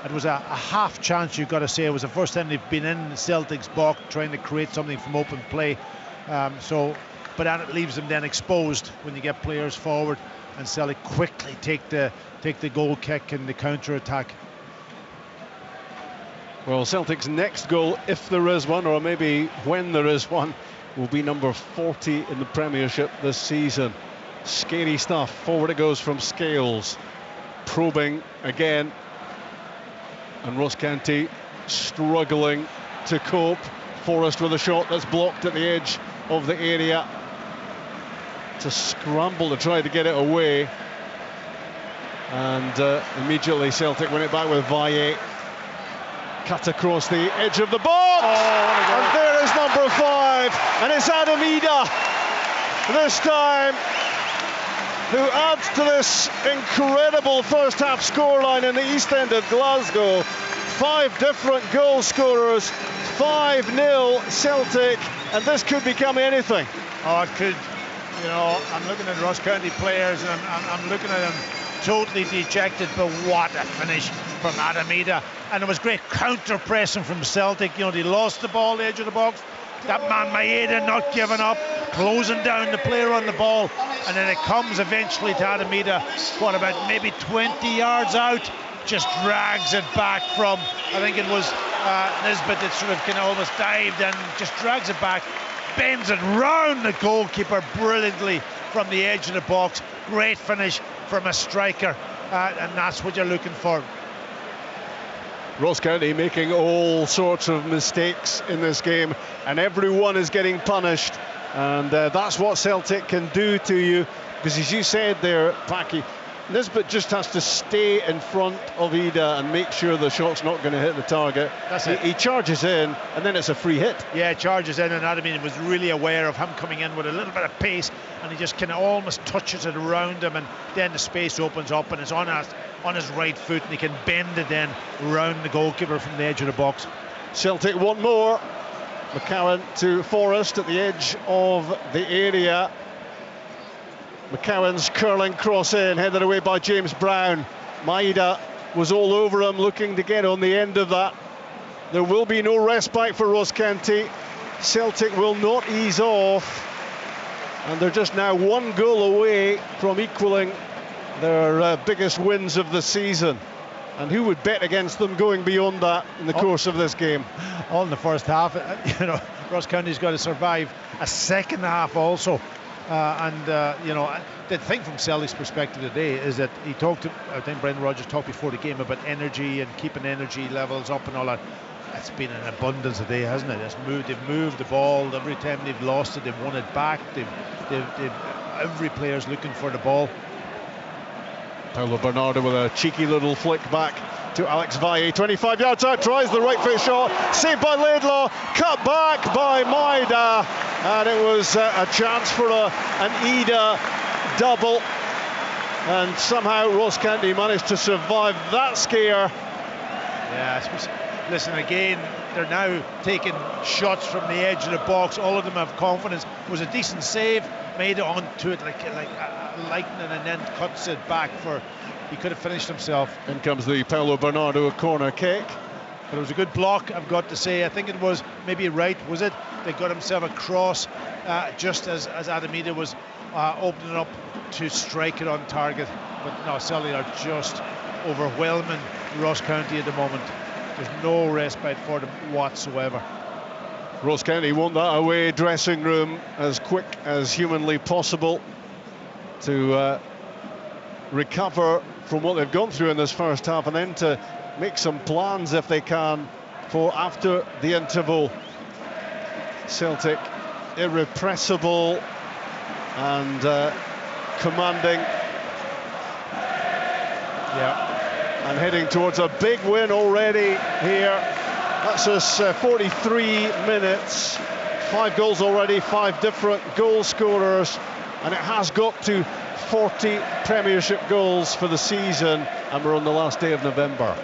it was a half chance, you've got to say. It was the first time they've been in Celtic's box trying to create something from open play, but then it leaves them then exposed when you get players forward, and Celtic quickly take the goal kick and the counter attack. Well, Celtic's next goal, if there is one, or maybe when there is one, will be number 40 in the Premiership this season. Scary stuff. Forward it goes from Scales, probing again, and Ross County struggling to cope. Forrest with a shot that's blocked at the edge of the area. To scramble to try to get it away. And immediately Celtic win it back with Valle. Cut across the edge of the box. And there is number 5. And it's Adam Ida this time, who adds to this incredible first half scoreline in the East End of Glasgow. 5 different goal scorers, 5-0 Celtic, and this could become anything. Oh, it could. You know, I'm looking at Ross County players, and I'm looking at them totally dejected, but what a finish from Adam Ida. And it was great counter pressing from Celtic. You know, they lost the ball, the edge of the box. That man Maeda not giving up, closing down the player on the ball, and then it comes eventually to Adam Ida, what, about maybe 20 yards out, just drags it back from, I think it was Nisbet that sort of kind of almost dived and just drags it back, bends it round the goalkeeper brilliantly from the edge of the box. Great finish from a striker, and that's what you're looking for. Ross County making all sorts of mistakes in this game, and everyone is getting punished, and that's what Celtic can do to you, because as you said there, Packy, Nisbet just has to stay in front of Ida and make sure the shot's not going to hit the target. That's it. He charges in, and then it's a free hit. Yeah, charges in, and Adam was really aware of him coming in with a little bit of pace, and he just kind of almost touches it around him, and then the space opens up, and it's on his right foot, and he can bend it then round the goalkeeper from the edge of the box. Celtic want more. McCowan to Forrest at the edge of the area. McCowan's curling cross in, headed away by James Brown. Maeda was all over him, looking to get on the end of that. There will be no respite for Ross County. Celtic will not ease off, and they're just now 1 goal away from equaling their biggest wins of the season. And who would bet against them going beyond that in the course of this game? All in the first half. You know, Ross County's got to survive a second half also. You know, the thing from Celtic's perspective today is that I think Brendan Rodgers talked before the game about energy and keeping energy levels up and all that. It's been an abundance today, hasn't it? They've moved the ball. Every time they've lost it, they've won it back. Every player's looking for the ball. Paulo Bernardo with a cheeky little flick back to Alex Valle, 25 yards out, tries the right foot shot, saved by Laidlaw, cut back by Maeda, and it was a chance for an Ida double, and somehow Ross County managed to survive that scare. Yeah, listen, again, they're now taking shots from the edge of the box. All of them have confidence. It was a decent save, made it onto it like lightning, and then cuts it back for, he could have finished himself. In comes the Paulo Bernardo corner kick. But it was a good block, I've got to say. I think it was maybe right, was it? They got himself across just as Adam Ida was opening up to strike it on target. But no, Celtic are just overwhelming Ross County at the moment. There's no respite for them whatsoever. Ross County want that away dressing room as quick as humanly possible to recover from what they've gone through in this first half, and then to make some plans if they can for after the interval. Celtic irrepressible and commanding, and heading towards a big win already here. That's us 43 minutes, 5 goals already, 5 different goal scorers, and it has got to 40 Premiership goals for the season, and we're on the last day of November.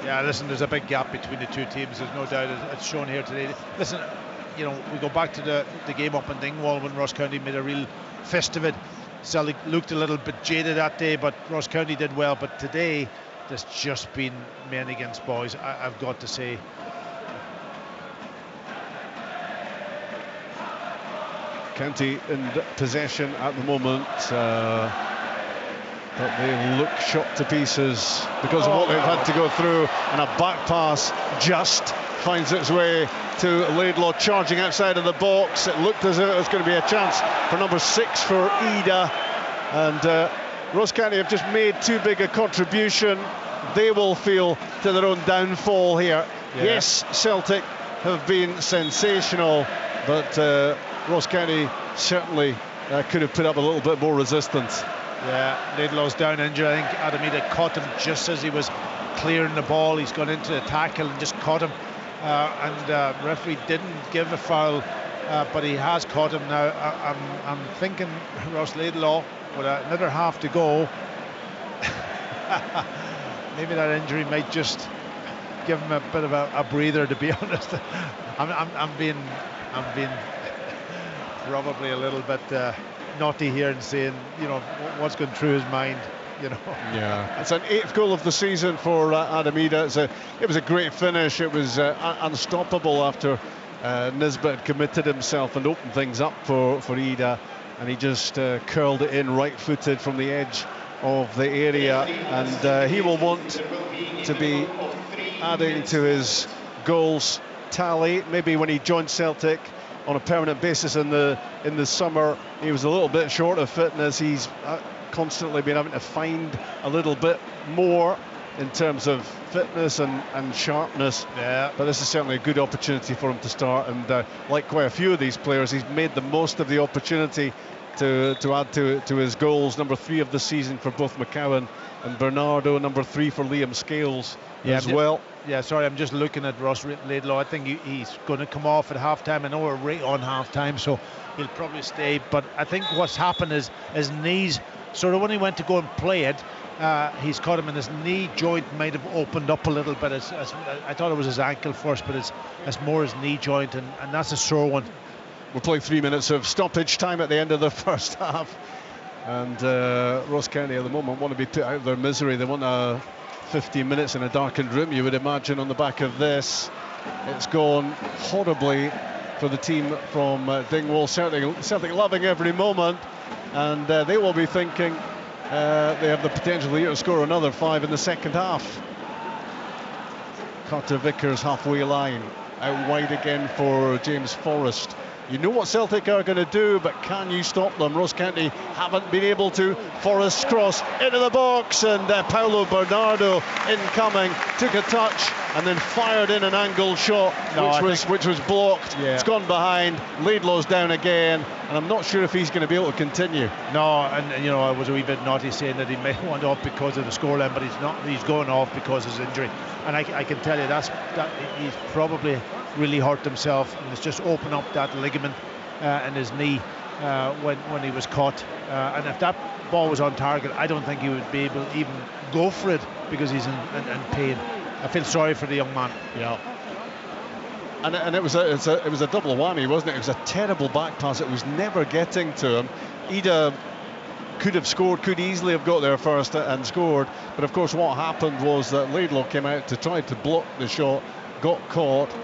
Yeah, listen, there's a big gap between the two teams, there's no doubt. It's shown here today. Listen, you know, we go back to the game up in Dingwall when Ross County made a real fist of it. Celtic looked a little bit jaded that day, but Ross County did well. But today, there's just been men against boys, I've got to say. County in possession at the moment, but they look shot to pieces because of what they've had to go through, and a back pass just finds its way to Laidlaw, charging outside of the box. It looked as if it was going to be a chance for number 6 for Ida, and Ross County have just made too big a contribution. They will feel to their own downfall here. Yeah. Yes, Celtic have been sensational, but Ross County certainly could have put up a little bit more resistance. Yeah, Laidlaw's down injured. I think Adamida caught him just as he was clearing the ball. He's gone into the tackle and just caught him, and referee didn't give a foul, but he has caught him now. I'm thinking Ross Laidlaw with another half to go. Maybe that injury might just give him a bit of a breather, to be honest. I'm being probably a little bit naughty here and saying, what's going through his mind, Yeah, it's an 8th goal of the season for Adamida. It was a great finish. It was unstoppable after Nisbet had committed himself and opened things up for Ida, and he just curled it in right-footed from the edge of the area, and he will want to be adding to his goals tally. Maybe when he joined Celtic on a permanent basis in the summer, he was a little bit short of fitness. He's constantly been having to find a little bit more in terms of fitness and sharpness. Yeah. But this is certainly a good opportunity for him to start, and like quite a few of these players, he's made the most of the opportunity to add to his goals. Number 3 of the season for both McCowan and Bernardo, number 3 for Liam Scales as well. Yeah, sorry, I'm just looking at Ross Laidlaw. I think he's going to come off at half-time. I know we're right on half-time, so he'll probably stay. But I think what's happened is his knees, sort of when he went to go and play it, he's caught him in his knee joint, might have opened up a little bit. I thought it was his ankle first, but it's more his knee joint, and that's a sore one. We're playing 3 minutes of stoppage time at the end of the first half, and Ross County at the moment want to be put out of their misery. They want 15 minutes in a darkened room, you would imagine, on the back of this. It's gone horribly for the team from Dingwall. Celtic loving every moment, and they will be thinking they have the potential here to score another 5 in the second half. Carter Vickers halfway line, out wide again for James Forrest. You know what Celtic are going to do, but can you stop them? Ross County haven't been able to. Forrest's cross into the box, and Paulo Bernardo incoming, took a touch and then fired in an angled shot, which was blocked. Yeah. It's gone behind. Laidlaw's down again, and I'm not sure if he's going to be able to continue. No, and I was a wee bit naughty saying that he may want off because of the scoreline, but he's not. He's going off because of his injury, and I can tell you that he's probably really hurt himself, and it's just opened up that ligament in his knee when he was caught, and if that ball was on target, I don't think he would be able to even go for it because he's in pain. I feel sorry for the young man. Yeah. And it was a double whammy, wasn't it? It was a terrible back pass. It was never getting to him. Ida could have scored, could easily have got there first and scored, but of course what happened was that Laidlaw came out to try to block the shot, got caught,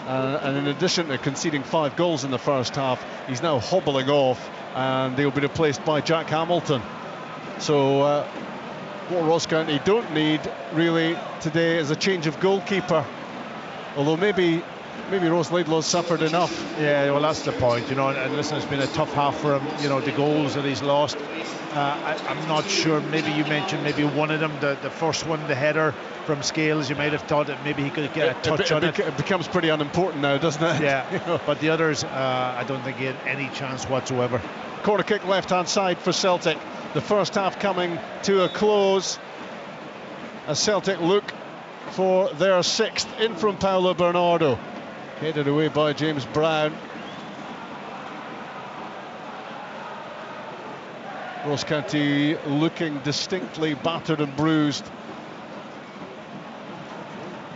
and in addition to conceding 5 goals in the first half, he's now hobbling off, and he'll be replaced by Jack Hamilton. So what Ross County don't need really today is a change of goalkeeper, although maybe Ross Laidlaw's suffered enough. Yeah, well, that's the point, and listen, it's been a tough half for him, the goals that he's lost. I'm not sure, maybe you mentioned maybe one of them, the first one, the header from Scales, you might have thought that maybe he could get a touch on it. It becomes pretty unimportant now, doesn't it? Yeah, but the others, I don't think he had any chance whatsoever. Corner kick left-hand side for Celtic. The first half coming to a close as Celtic look for their 6th in from Paulo Bernardo. Headed away by James Brown. Ross County looking distinctly battered and bruised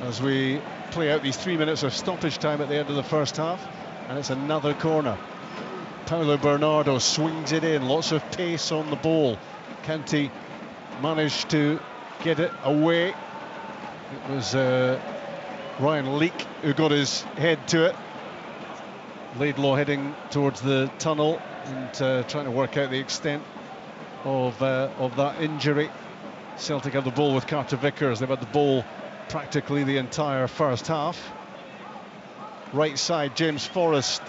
as we play out these 3 minutes of stoppage time at the end of the first half, and it's another corner. Paulo Bernardo swings it in, lots of pace on the ball. County managed to get it away. It was Ryan Leake who got his head to it. Laidlaw heading towards the tunnel and trying to work out the extent of that injury. Celtic have the ball with Carter Vickers. They've had the ball practically the entire first half. Right side, James Forrest.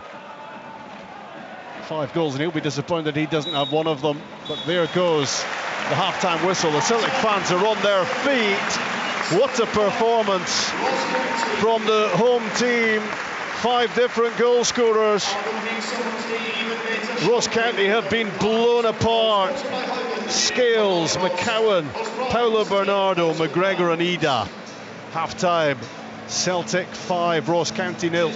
5 goals, and he'll be disappointed he doesn't have one of them. But there goes the half-time whistle. The Celtic fans are on their feet. What a performance from the home team. 5 different goal scorers. Ross County have been blown apart. Scales, McCowan, Paulo Bernardo, McGregor and Ida. Half-time, Celtic 5, Ross County 0.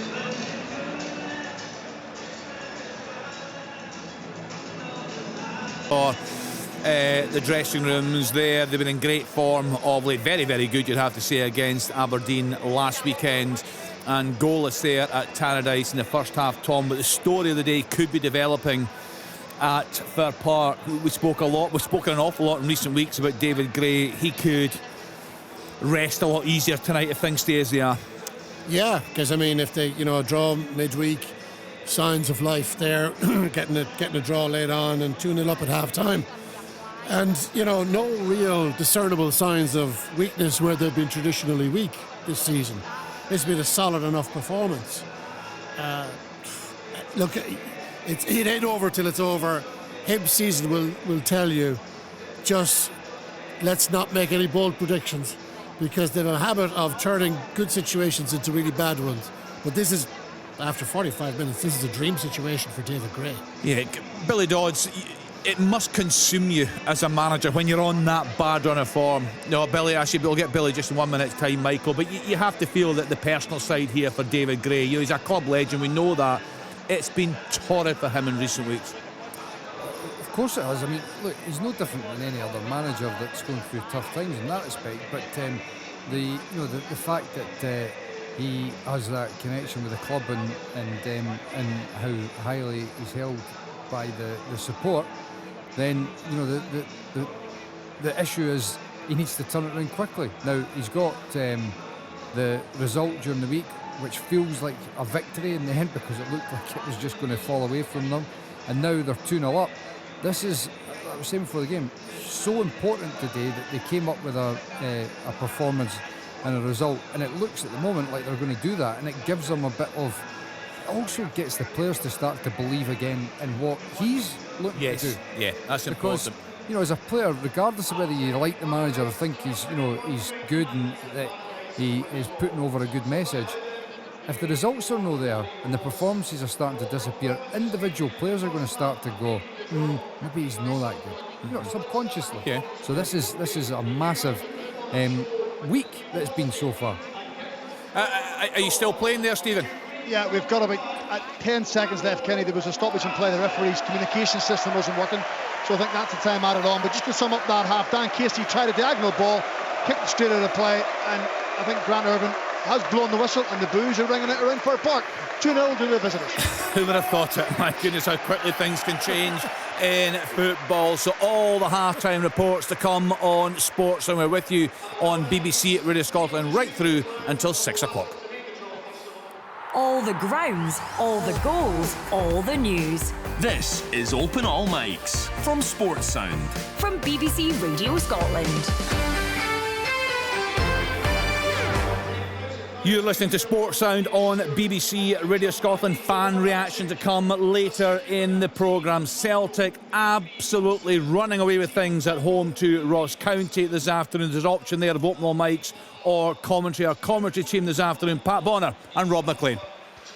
The dressing rooms there, they've been in great form of late. Very, very good, you'd have to say, against Aberdeen last weekend. And goalless there at Tannadice in the first half, Tom. But the story of the day could be developing at Fir Park. We've spoken an awful lot in recent weeks about David Gray. He could rest a lot easier tonight if things stay as they are. Yeah, because I mean, if they, draw midweek, signs of life there, getting a draw late on and 2-0 up at half time. And, no real discernible signs of weakness where they've been traditionally weak this season. It's been a solid enough performance. Look, it ain't over till it's over. Hibs season will tell you, just let's not make any bold predictions, because they have a habit of turning good situations into really bad ones. But this is, after 45 minutes, this is a dream situation for David Gray. Yeah, Billy Dodds, it must consume you as a manager when you're on that bad run of form. No, Billy, actually, we'll get Billy just in 1 minute's time, Michael, but you have to feel that the personal side here for David Gray, he's a club legend, we know that. It's been torrid for him in recent weeks. Of course it has. I mean, look, he's no different than any other manager that's going through tough times in that respect, but the fact that he has that connection with the club and how highly he's held by the support, then the issue is he needs to turn it around quickly. Now he's got the result during the week, which feels like a victory in the end, because it looked like it was just going to fall away from them, and now they're 2-0 up. This is, I was saying before the game, so important today that they came up with a performance and a result, and it looks at the moment like they're going to do that, and it gives them a bit of, it also gets the players to start to believe again in what he's looking to do. Yeah, that's important. Because, as a player, regardless of whether you like the manager or think he's good and that he is putting over a good message, if the results are no there and the performances are starting to disappear, individual players are going to start to go, maybe he's not that good, subconsciously. Yeah. So this is a massive week that it's been so far. Are you still playing there, Stephen? Yeah, we've got about 10 seconds left, Kenny. There was a stoppage in play. The referee's communication system wasn't working, so I think that's the time added on. But just to sum up that half, Dan Casey tried a diagonal ball, kicked it straight out of play, and I think Grant Irvin has blown the whistle, and the boos are ringing it around Fir Park. 2-0 to the visitors. Who would have thought it? My goodness, how quickly things can change in football. So all the half-time reports to come on Sports, and we're with you on BBC Radio Scotland right through until 6 o'clock. All the grounds, all the goals, all the news. This is Open All Mics from Sports Sound. From BBC Radio Scotland. You're listening to Sports Sound on BBC Radio Scotland. Fan reaction to come later in the programme. Celtic absolutely running away with things at home to Ross County this afternoon. There's an option there of Open All Mics or commentary. Our commentary team this afternoon, Pat Bonner and Rob McLean.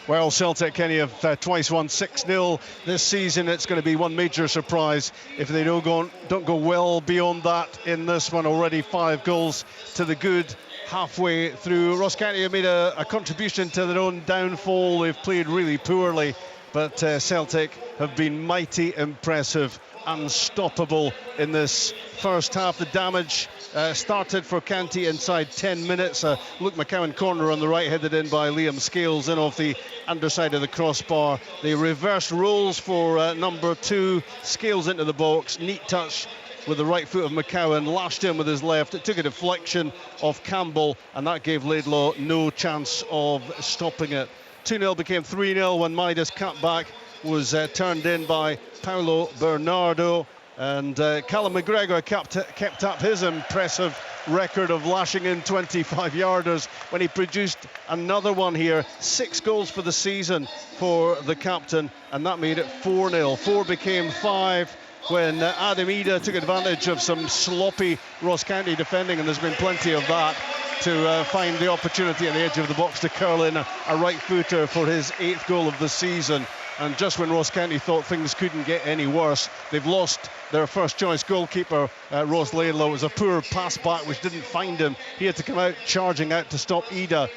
Well, Celtic, Kenny, have twice won 6-0 this season. It's going to be one major surprise if they don't go well beyond that in this one. Already 5 goals to the good halfway through. Ross County have made a contribution to their own downfall. They've played really poorly, but Celtic have been mighty impressive, unstoppable in this first half. The damage started for County inside 10 minutes. Luke McCowan corner on the right, headed in by Liam Scales, in off the underside of the crossbar. They reversed roles for number 2. Scales into the box, neat touch with the right foot of McCowan, lashed in with his left. It took a deflection of Campbell, and that gave Laidlaw no chance of stopping it. 2-0 became 3-0 when Midas cutback was turned in by Paulo Bernardo, and Callum McGregor kept up his impressive record of lashing in 25-yarders when he produced another one here. 6 goals for the season for the captain, and that made it 4-0. 4 became 5 when Adam Ida took advantage of some sloppy Ross County defending, and there's been plenty of that. to find the opportunity at the edge of the box to curl in a right footer for his 8th goal of the season. And just when Ross County thought things couldn't get any worse, they've lost their first choice goalkeeper, Ross Laidlaw. It was a poor pass back which didn't find him. He had to come out charging out to stop Ida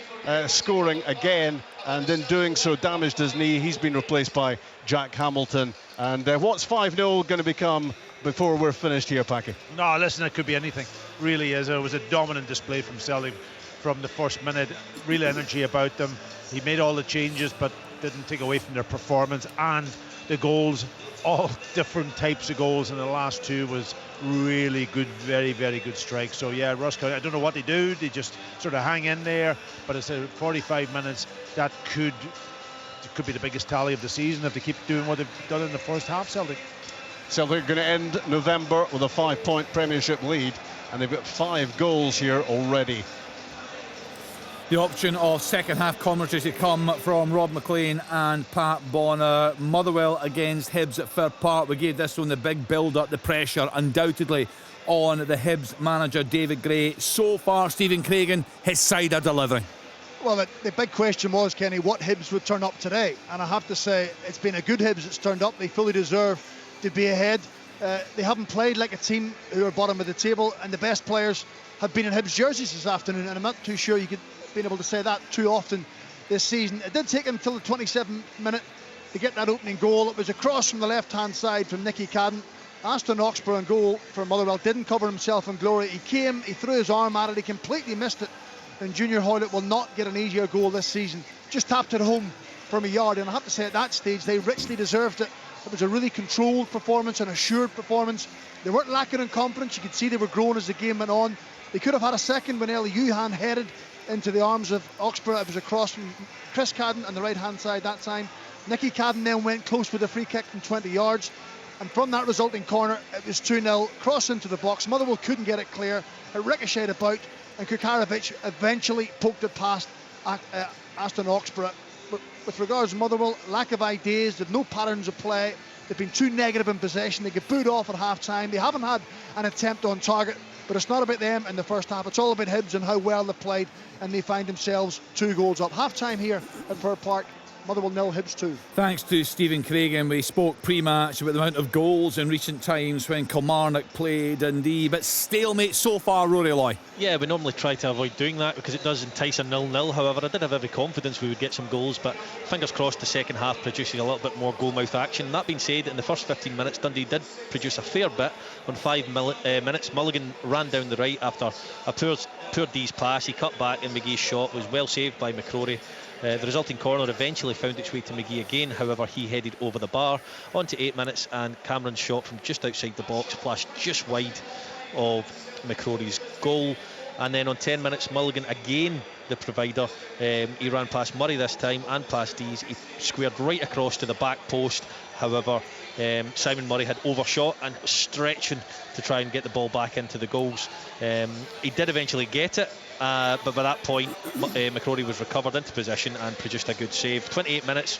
scoring again, and in doing so damaged his knee. He's been replaced by Jack Hamilton. And what's 5-0 going to become before we're finished here, Packy? No, listen, it could be anything. Really is. It was a dominant display from Celtic from the first minute. Real energy about them. He made all the changes, but didn't take away from their performance, and the goals, all different types of goals, and the last two was really good, very, very good strikes. So yeah, Ross County, I don't know what they do, they just sort of hang in there, but it's 45 minutes. That could be the biggest tally of the season if they keep doing what they've done in the first half. Celtic are going to end November with a 5-point Premiership lead, and they've got 5 goals here already. The option of second half commentary to come from Rob McLean and Pat Bonner. Motherwell against Hibs at Fir Park. We gave this one the big build-up, the pressure undoubtedly on the Hibs manager David Gray. So far, Stephen Craigan, his side are delivering. Well, the big question was, Kenny, what Hibs would turn up today? And I have to say, it's been a good Hibs that's turned up. They fully deserve to be ahead. They haven't played like a team who are bottom of the table, and the best players have been in Hibs jerseys this afternoon, and I'm not too sure you could been able to say that too often this season. It did take him until the 27th minute to get that opening goal. It was a cross from the left-hand side from Nicky Cadden. Aston Oxborough on goal for Motherwell didn't cover himself in glory. He came, he threw his arm at it, he completely missed it. And Junior Hoylett will not get an easier goal this season. Just tapped it home from a yard, and I have to say at that stage they richly deserved it. It was a really controlled performance, an assured performance. They weren't lacking in confidence. You could see they were growing as the game went on. They could have had a second when Ellie Yuhan headed into the arms of Oxborough. It was a cross from Chris Cadden on the right hand side that time. Nicky Cadden then went close with a free kick from 20 yards, and from that resulting corner it was 2-0. Cross into the box, Motherwell couldn't get it clear, it ricocheted about, and Kukarevic eventually poked it past Aston Oxborough. But with regards to Motherwell, lack of ideas, they've no patterns of play, they've been too negative in possession, they get booed off at half time, they haven't had an attempt on target. But it's not about them in the first half. It's all about Hibs and how well they played, and they find themselves 2 goals up. Half-time here at Fir Park. Motherwell 0, Hibs 2. Thanks to Stephen Craigan. We spoke pre-match about the amount of goals in recent times when Kilmarnock played Dundee, but stalemate so far, Rory Loy. Yeah, we normally try to avoid doing that because it does entice a 0-0. However, I did have every confidence we would get some goals, but fingers crossed the second half producing a little bit more goal-mouth action. That being said, in the first 15 minutes, Dundee did produce a fair bit. On 5 minutes, Mulligan ran down the right after a poor D's pass. He cut back, and McGee's shot was well saved by McCrory. The resulting corner eventually found its way to McGee again. However, he headed over the bar. On to 8 minutes, and Cameron's shot from just outside the box flashed just wide of McCrory's goal. And then on 10 minutes, Mulligan again, the provider, he ran past Murray this time and past Dees. He squared right across to the back post. However, Simon Murray had overshot and was stretching to try and get the ball back into the goals. He did eventually get it, but by that point McCrory was recovered into position and produced a good save. 28 minutes,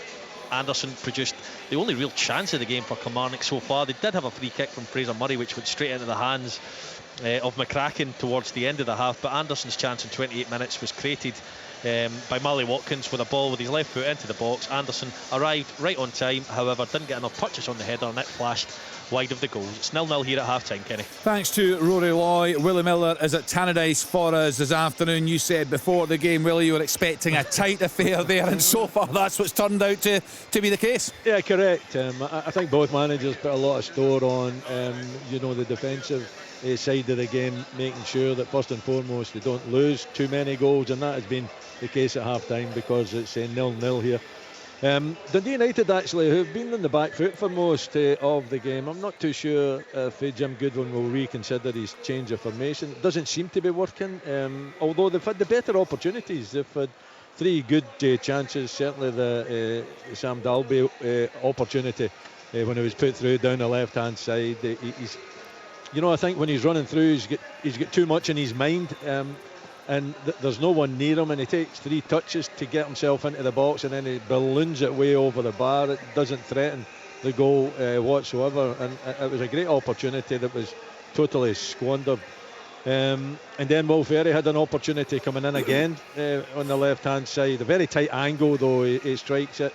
Anderson produced the only real chance of the game for Kilmarnock so far. They did have a free kick from Fraser Murray which went straight into the hands of McCracken towards the end of the half, but Anderson's chance in 28 minutes was created by Marley Watkins with a ball with his left foot into the box. Anderson arrived right on time, however didn't get enough touches on the header, and it flashed wide of the goal. It's 0-0 here at half time, Kenny. Thanks to Rory Loy. Willie Miller is at Tannadice for us this afternoon. You said before the game, Willie, you were expecting a tight affair there, and so far that's what's turned out to be the case. Yeah, correct. I think both managers put a lot of store on the defensive side of the game, making sure that first and foremost they don't lose too many goals, and that has been the case at half time because it's 0-0 here. Dundee United actually, who've been on the back foot for most of the game. I'm not too sure if Jim Goodwin will reconsider his change of formation. It doesn't seem to be working, although they've had the better opportunities. They've had 3 good chances, certainly the Sam Dalby opportunity when he was put through down the left hand side. I think when he's running through, he's got too much in his mind, and there's no one near him, and he takes 3 touches to get himself into the box, and then he balloons it way over the bar. It doesn't threaten the goal whatsoever, and it was a great opportunity that was totally squandered And then Will Ferry had an opportunity coming in again on the left-hand side. A very tight angle, though, he strikes it.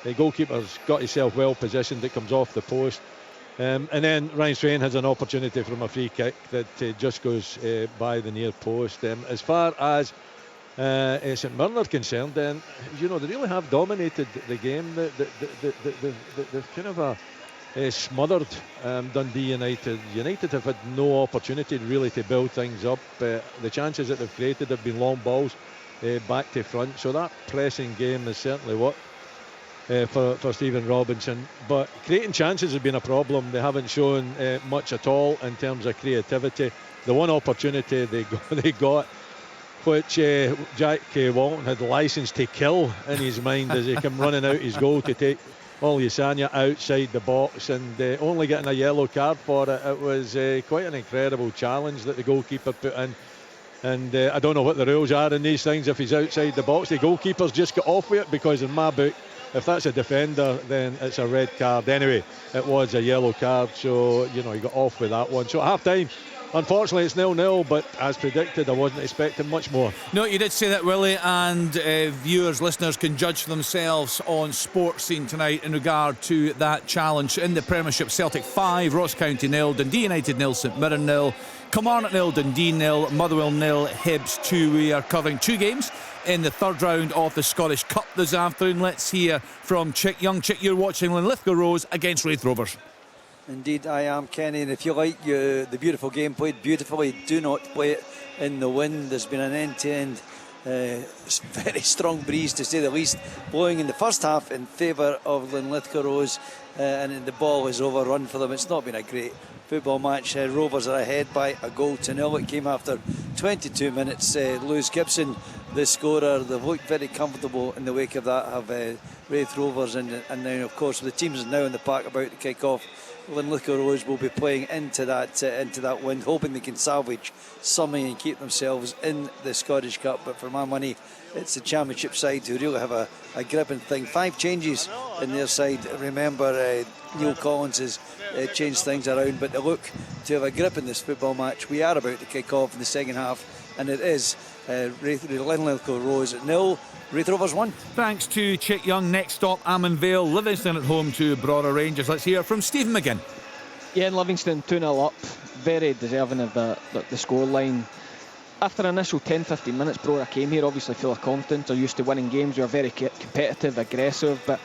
The goalkeeper's got himself well positioned. It comes off the post. And then Ryan Strain has an opportunity from a free kick that just goes by the near post. As far as St Mirren are concerned, then they really have dominated the game. They've kind of smothered Dundee United. United have had no opportunity really to build things up. The chances that they've created have been long balls back to front. So that pressing game has certainly worked for Stephen Robinson. But creating chances has been a problem. They haven't shown much at all in terms of creativity. The one opportunity they got, which Jack Walton had license to kill in his mind as he came running out his goal to take Olyasanya outside the box, and only getting a yellow card for it. It was quite an incredible challenge that the goalkeeper put in. And I don't know what the rules are in these things. If he's outside the box, the goalkeepers just get off with it, because in my book, if that's a defender, then it's a red card. Anyway, it was a yellow card, so he got off with that one. So at half time, unfortunately, it's 0-0, but as predicted, I wasn't expecting much more. No, you did say that, Willie, and viewers, listeners can judge for themselves on Sports Scene tonight in regard to that challenge. In the Premiership, Celtic 5, Ross County 0, Dundee United 0, St Mirren 0, Kilmarnock 0, Dundee 0, Motherwell 0, Hibs 2. We are covering 2 games in the third round of the Scottish Cup this afternoon. Let's hear from Chick Young. Chick, you're watching Linlithgow Rose against Wraith Rovers. Indeed, I am, Kenny, and if you like the beautiful game played beautifully, do not play it in the wind. There's been an end-to-end very strong breeze, to say the least, blowing in the first half in favour of Linlithgow Rose, and the ball is overrun for them. It's not been a great football match. Rovers are ahead by a 1-0. It came after 22 minutes. Lewis Gibson, the scorer. They've looked very comfortable in the wake of that, have Wraith Rovers, and now, of course, the teams are now in the park about to kick off. Linlithgow Rose will be playing into that wind, hoping they can salvage something and keep themselves in the Scottish Cup. But for my money, it's the Championship side who really have a gripping thing. 5 changes in their side. Remember, Neil Collins has changed things around, but they look to have a grip in this football match. We are about to kick off in the second half, and it is Linlithgow Rose 0, Wraith Rovers 1. Thanks to Chick Young. Next stop, Ammon Vale, Livingston at home to Brora Rangers. Let's hear from Stephen McGinn. Yeah, in Livingston 2-0 up, very deserving of the scoreline. After an initial 10-15 minutes, Brora came here obviously full of confidence. They're used to winning games. They're very competitive, aggressive, but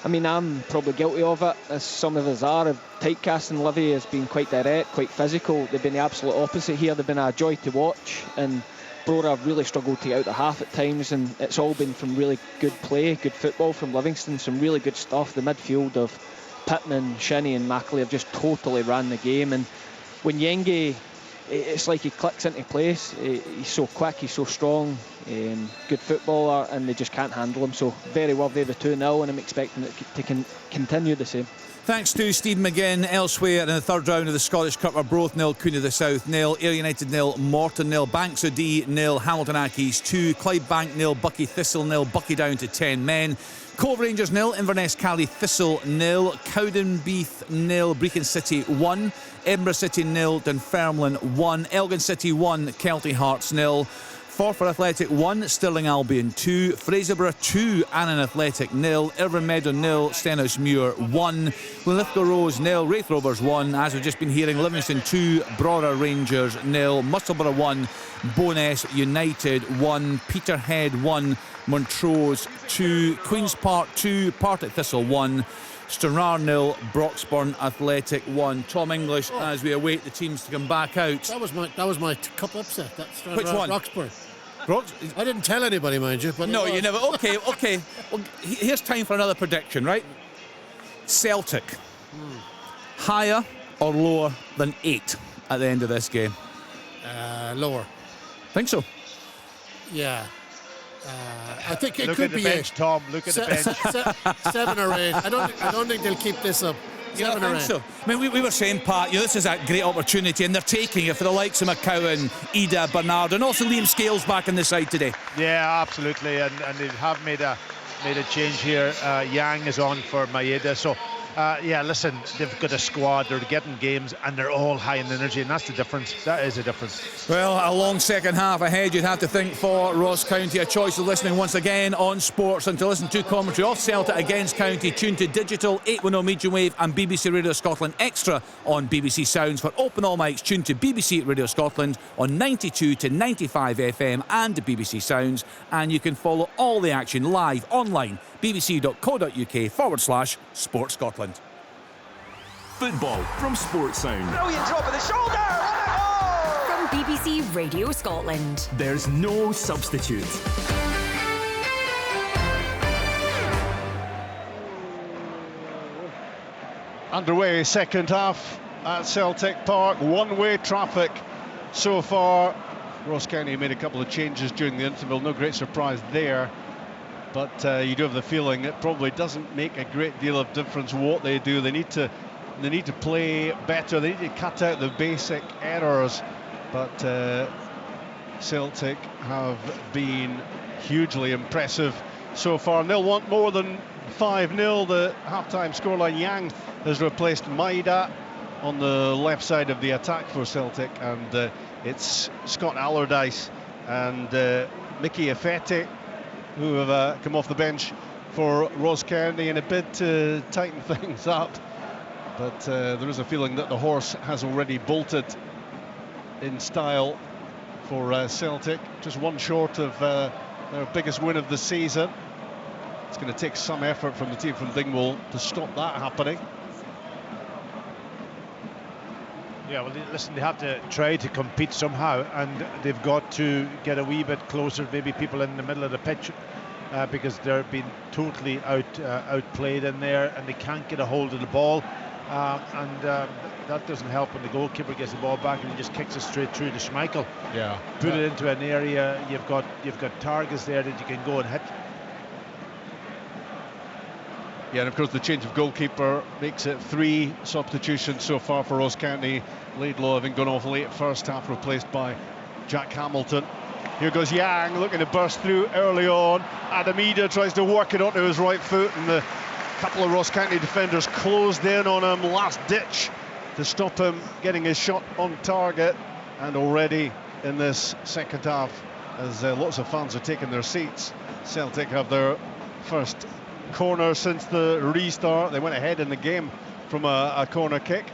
I mean, I'm probably guilty of it, as some of us are. Typecasting Livy has been quite direct, quite physical. They've been the absolute opposite here. They've been a joy to watch, and Brora have really struggled to get out the half at times, and it's all been from really good play, good football from Livingston, some really good stuff. The midfield of Pittman, Shinnie and Mackley have just totally ran the game, and when Yenge, it's like he clicks into place. He's so quick, he's so strong, good footballer, and they just can't handle him. So very worthy of the 2-0, and I'm expecting it to continue the same. Thanks to Steve McGinn. Elsewhere in the third round of the Scottish Cup are Broth 0, Queen of the South 0, Ayr United 0, Morton 0, Banks o' Dee 0, Hamilton Accies 2, Clydebank 0, Bucky Thistle 0, Bucky down to 10 men. Cove Rangers 0, Inverness Cally Thistle 0, Cowdenbeath 0, Brecon City 1, Edinburgh City 0, Dunfermline 1, Elgin City 1, Kelty Hearts 0, Forfar Athletic 1, Stirling Albion 2, Fraserburgh 2, Annan Athletic 0, Irvine Meadow 0, Stenhousemuir 1, Linlithgow Rose 0, Wraith Rovers 1. As we've just been hearing, Livingston 2, Brora Rangers 0, Musselburgh 1, Bo'ness United 1, Peterhead 1, Montrose 2, Queen's Park 2, Partick Thistle 1, Stranraer 0, Broxburn Athletic 1. Tom English, as we await the teams to come back out. That was my cup upset. That's Which one? Roxburn. I didn't tell anybody, mind you. But no, you never. Okay. Well, here's time for another prediction, right? Celtic, higher or lower than 8 at the end of this game? Lower. Think so? Yeah. I think it look could at the be bench, Tom. Look at the bench. 7 or 8. I don't think they'll keep this up. 7 or 8. So. I mean, we were saying, Pat, this is a great opportunity, and they're taking it for the likes of McCowan, Ida, Bernard, and also Liam Scales back on the side today. Yeah, absolutely, and they have made a change here. Yang is on for Maeda, so Yeah, listen, they've got a squad, they're getting games, and they're all high in energy, and that's the difference. That is a difference. Well, a long second half ahead, you'd have to think, for Ross County. A choice of listening once again on Sports. And to listen to commentary of Celtic against County, tune to Digital, 810 medium wave, and BBC Radio Scotland Extra on BBC Sounds. For Open All Mics, tune to BBC Radio Scotland on 92 to 95 FM and BBC Sounds. And you can follow all the action live online, bbc.co.uk/Sports Scotland. Football from Sports Sound. Brilliant drop of the shoulder. What a goal! From BBC Radio Scotland. There's no substitute. Underway, second half at Celtic Park. One-way traffic so far. Ross County made a couple of changes during the interval. No great surprise there. But you do have the feeling it probably doesn't make a great deal of difference what they do. They need to play better. They need to cut out the basic errors. But Celtic have been hugely impressive so far. And they'll want more than 5-0. The half-time scoreline, Yang has replaced Maida on the left side of the attack for Celtic. And it's Scott Allardyce and Mickey Effete who have come off the bench for Ross County in a bid to tighten things up. But there is a feeling that the horse has already bolted in style for Celtic. Just one short of their biggest win of the season. It's going to take some effort from the team from Dingwall to stop that happening. Yeah, well, listen, they have to try to compete somehow, and they've got to get a wee bit closer, maybe people in the middle of the pitch, because they're being totally outplayed in there, and they can't get a hold of the ball, and that doesn't help when the goalkeeper gets the ball back and he just kicks it straight through to Schmeichel. Yeah. Put it into an area, you've got targets there that you can go and hit. Yeah, and of course the change of goalkeeper makes it 3 substitutions so far for Ross County. Laidlaw having gone off late first half, replaced by Jack Hamilton. Here goes Yang, looking to burst through early on. Adamida tries to work it onto his right foot, and the couple of Ross County defenders closed in on him, last ditch to stop him getting his shot on target. And already in this second half, as lots of fans are taking their seats, Celtic have their first corner since the restart. They went ahead in the game from a corner kick.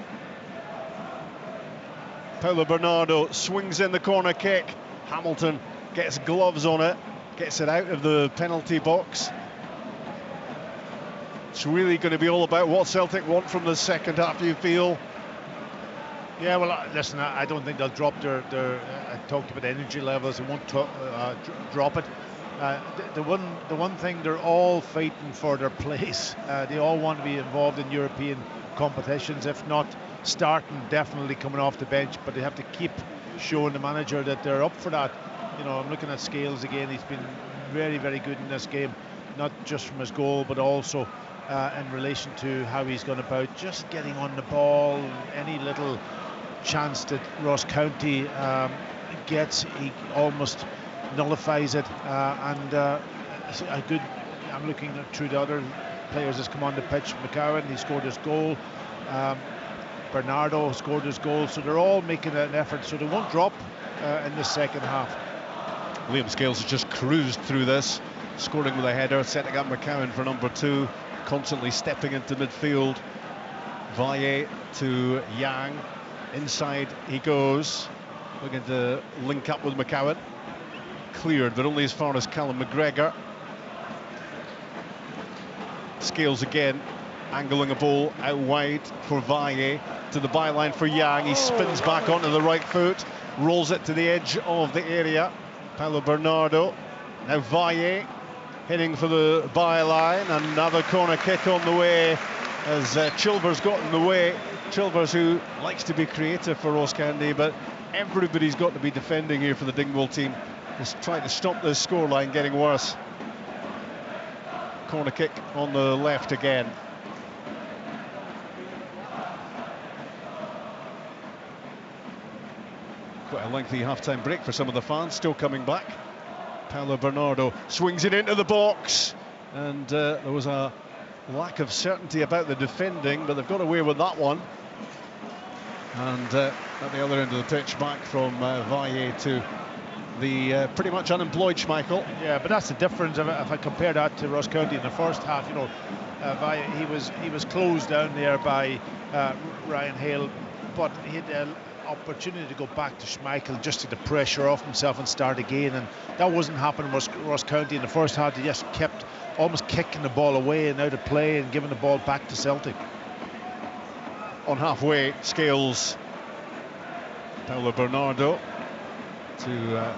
Paulo Bernardo swings in the corner kick. Hamilton gets gloves on it, gets it out of the penalty box. It's really going to be all about what Celtic want from the second half, you feel? Yeah, well, listen, I don't think they'll drop their I talked about energy levels. They won't drop it. The one thing, they're all fighting for their place. They all want to be involved in European competitions, if not starting, definitely coming off the bench, but they have to keep showing the manager that they're up for that. You know, I'm looking at Scales again. He's been very, very good in this game, not just from his goal, but also in relation to how he's gone about just getting on the ball. Any little chance that Ross County gets, he almost nullifies it, and a good. I'm looking through the other players that's come on the pitch. McCowan, he scored his goal. Bernardo scored his goal, so they're all making an effort, so they won't drop in the second half. Liam Scales has just cruised through this, scoring with a header, setting up McCowan for number 2, constantly stepping into midfield. Valle to Yang, inside he goes, looking to link up with McCowan. Cleared, but only as far as Callum McGregor. Scales again, angling a ball out wide for Valle, to the byline for Yang. He spins back onto the right foot, rolls it to the edge of the area. Paulo Bernardo, now Valle heading for the byline. Another corner kick on the way as Chilvers got in the way. Chilvers, who likes to be creative for Ross County, but everybody's got to be defending here for the Dingwall team. Just trying to stop this scoreline getting worse. Corner kick on the left again. Quite a lengthy half-time break for some of the fans, still coming back. Paulo Bernardo swings it into the box, and there was a lack of certainty about the defending, but they've got away with that one. And at the other end of the pitch, back from Valle to the pretty much unemployed Schmeichel. Yeah, but that's the difference if I compare that to Ross County in the first half. You know, Valle, he was closed down there by Ryan Hale, but he had an opportunity to go back to Schmeichel just to get the pressure off himself and start again, and that wasn't happening with Ross County in the first half. They just kept almost kicking the ball away and out of play and giving the ball back to Celtic. On halfway, Scales, Paulo Bernardo to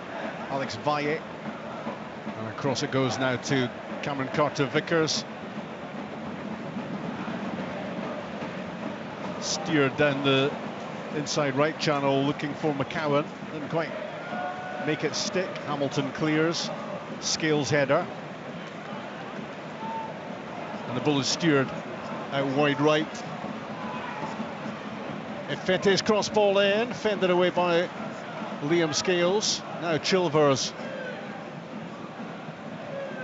Alex Valle, and across it goes now to Cameron Carter-Vickers. Steered down the inside right channel looking for McCowan, didn't quite make it stick. Hamilton clears, Scales header, and the ball is steered out wide right. Ifete's cross ball in, fended away by Liam Scales. Now Chilvers.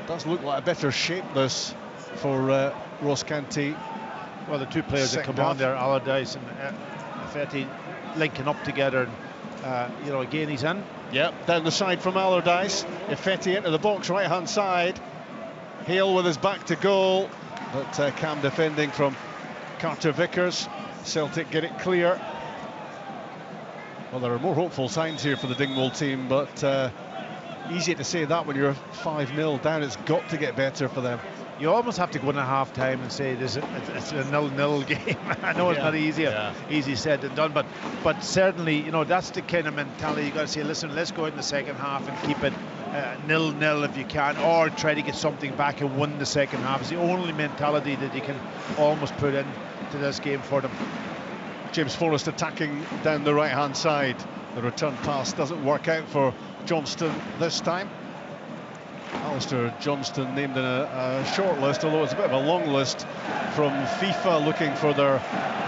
Does look like a better shape this for Ross County. Well, the two players that come on there, Allardyce and Ifete, linking up together. And, you know, again he's in. Yep, down the side from Allardyce. Ifete into the box, right hand side. Hale with his back to goal, but Cam defending from Carter-Vickers. Celtic get it clear. Well, there are more hopeful signs here for the Dingwall team, but easy to say that when you're 5-0 down. It's got to get better for them. You almost have to go in at half time and say it's a 0-0 game. I know it's not easy said than done, but certainly, you know, that's the kind of mentality you got to say, listen, let's go in the second half and keep it 0-0 if you can, or try to get something back and win the second half. It's the only mentality that you can almost put into this game for them. James Forrest attacking down the right hand side. The return pass doesn't work out for Johnston this time. Alistair Johnston named in a short list, although it's a bit of a long list from FIFA looking for their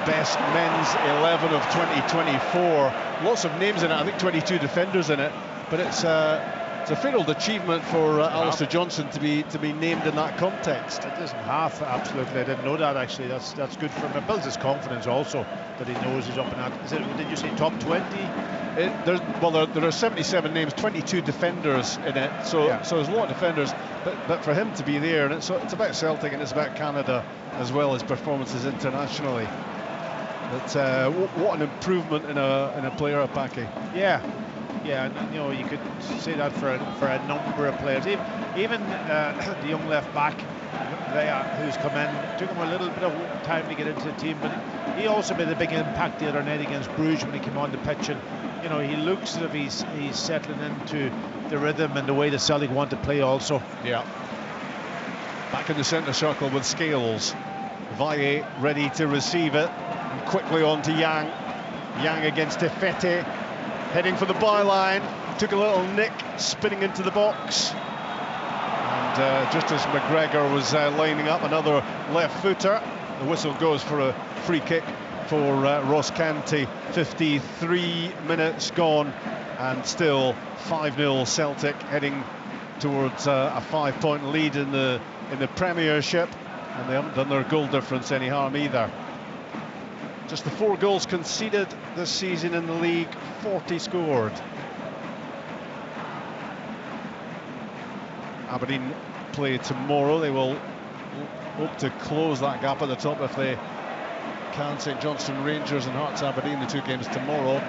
best men's 11 of 2024. Lots of names in it, I think 22 defenders in it, but it's a fair old achievement for Alistair Johnston to be named in that context. It isn't half, absolutely. I didn't know that, actually. That's good for him. It builds his confidence also, that he knows he's up and out. Did you say top 20? There are 77 names, 22 defenders in it, so there's a lot of defenders, but for him to be there, and it's about Celtic and it's about Canada as well as performances internationally. But what an improvement in a player of Paki. Yeah, and you know, you could say that for a number of players. Even the young left back who's come in, took him a little bit of time to get into the team, but he also made a big impact the other night against Bruges when he came on the pitch, and you know, he looks as if he's settling into the rhythm and the way the Celtic want to play also. Yeah. Back in the centre circle with Scales. Valle ready to receive it, and quickly on to Yang. Yang against Ifete. Heading for the byline, took a little nick, spinning into the box. And just as McGregor was lining up another left footer, the whistle goes for a free kick for Ross County. 53 minutes gone, and still 5-0 Celtic, heading towards a 5-point lead in the Premiership, and they haven't done their goal difference any harm either. Just the 4 goals conceded this season in the league, 40 scored. Aberdeen play tomorrow. They will hope to close that gap at the top if they can. St Johnstone Rangers and Hearts Aberdeen, the 2 games tomorrow.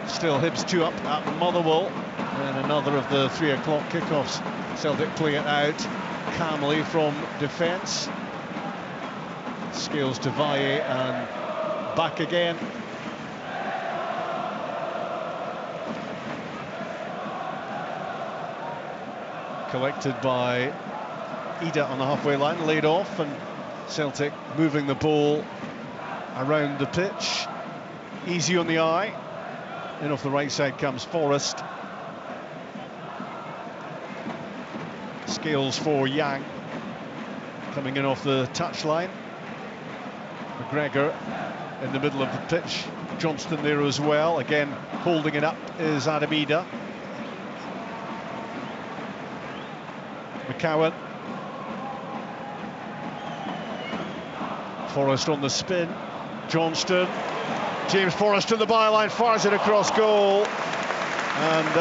Still Hibs 2 up at Motherwell, and another of the 3 o'clock kickoffs. Celtic play it out calmly from defence. Scales to Valle and back again. Collected by Ida on the halfway line, laid off, and Celtic moving the ball around the pitch. Easy on the eye. In off the right side comes Forrest. Scales for Yang. Coming in off the touchline. McGregor in the middle of the pitch. Johnston there as well. Again, holding it up is Adam Ida. McCowan. Forrest on the spin. Johnston. James Forrest to the byline, fires it across goal. And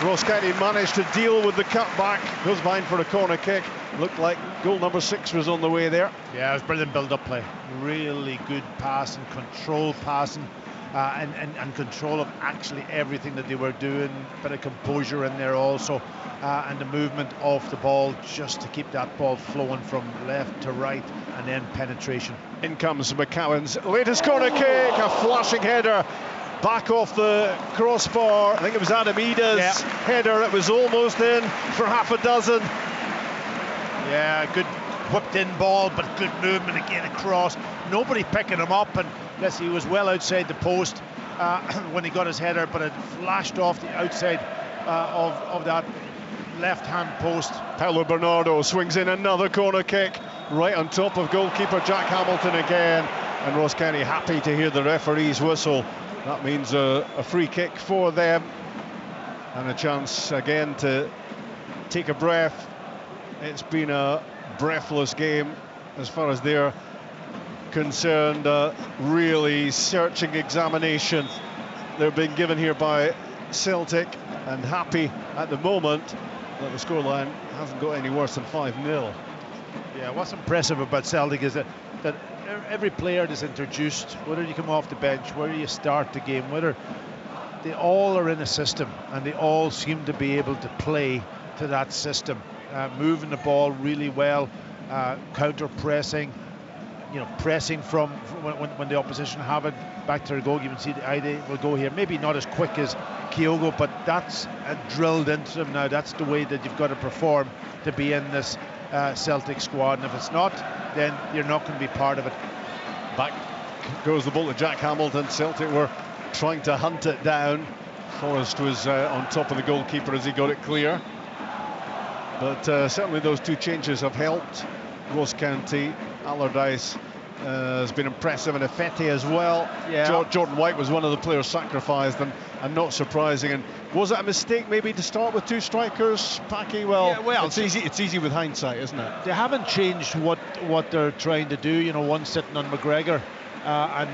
Ross County managed to deal with the cutback. Goes behind for a corner kick. Looked like goal number 6 was on the way there. Yeah, it was brilliant build-up play. Really good passing, control passing, and control of actually everything that they were doing. Bit of composure in there also, and the movement off the ball just to keep that ball flowing from left to right, and then penetration. In comes McCowan's latest corner kick, a flashing header. Back off the crossbar. I think it was Adam Ida's header. It was almost in for half a dozen. Yeah, good whipped in ball, but good movement again across. Nobody picking him up, and he was well outside the post when he got his header, but it flashed off the outside of that left-hand post. Paulo Bernardo swings in another corner kick right on top of goalkeeper Jack Hamilton again, and Ross County happy to hear the referee's whistle. That means a free kick for them and a chance again to take a breath. It's been a breathless game as far as they're concerned. Really searching examination they're being given here by Celtic, and happy at the moment that the scoreline hasn't got any worse than 5-0. Yeah, what's impressive about Celtic is that every player that's introduced, whether you come off the bench, whether you start the game, whether they all are in a system, and they all seem to be able to play to that system. Moving the ball really well, counter pressing, pressing from when the opposition have it back to their goal. You can see the idea will go here, maybe not as quick as Kyogo, but that's drilled into them now. That's the way that you've got to perform to be in this Celtic squad, and if it's not, then you're not going to be part of it. Back goes the ball to Jack Hamilton. Celtic were trying to hunt it down. Forrest was on top of the goalkeeper as he got it clear. But certainly those two changes have helped Ross County. Allardyce has been impressive, and Effete as well. Yeah. Jordan White was one of the players sacrificed, and not surprising. And was it a mistake maybe to start with two strikers, Packy? Well, it's easy with hindsight, isn't it? They haven't changed what they're trying to do. One sitting on McGregor, and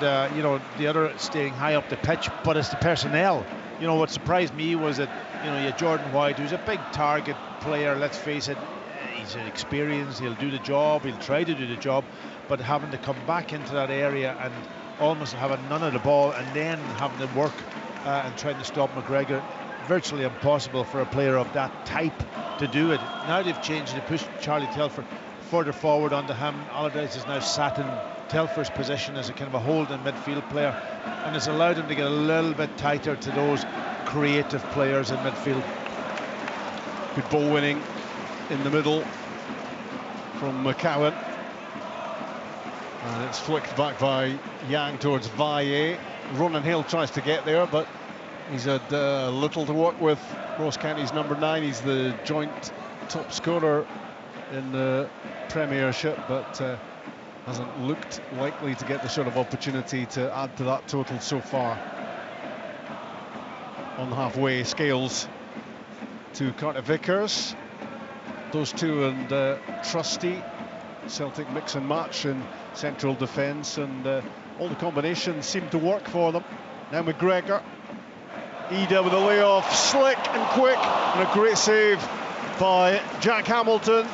the other staying high up the pitch. But it's the personnel. What surprised me was that you had Jordan White, who's a big target player. Let's face it, he's experienced. He'll do the job. He'll try to do the job, but having to come back into that area and almost having none of the ball, and then having to work and trying to stop McGregor, virtually impossible for a player of that type to do it. Now they've changed. They pushed Charlie Telfer further forward onto him. Allardyce has now sat in Telfer's position as a kind of a holding midfield player, and it's allowed him to get a little bit tighter to those creative players in midfield. Good ball winning in the middle from McCowan, and it's flicked back by Yang towards Valle. Ronan Hill tries to get there, but he's had little to work with. Ross County's number 9. He's the joint top scorer in the Premiership, but hasn't looked likely to get the sort of opportunity to add to that total so far. On the halfway, Scales to Carter Vickers. Those two and Trusty. Celtic mix and match in central defence, and all the combinations seem to work for them. Now McGregor. Ida with a layoff, slick and quick, and a great save by Jack Hamilton.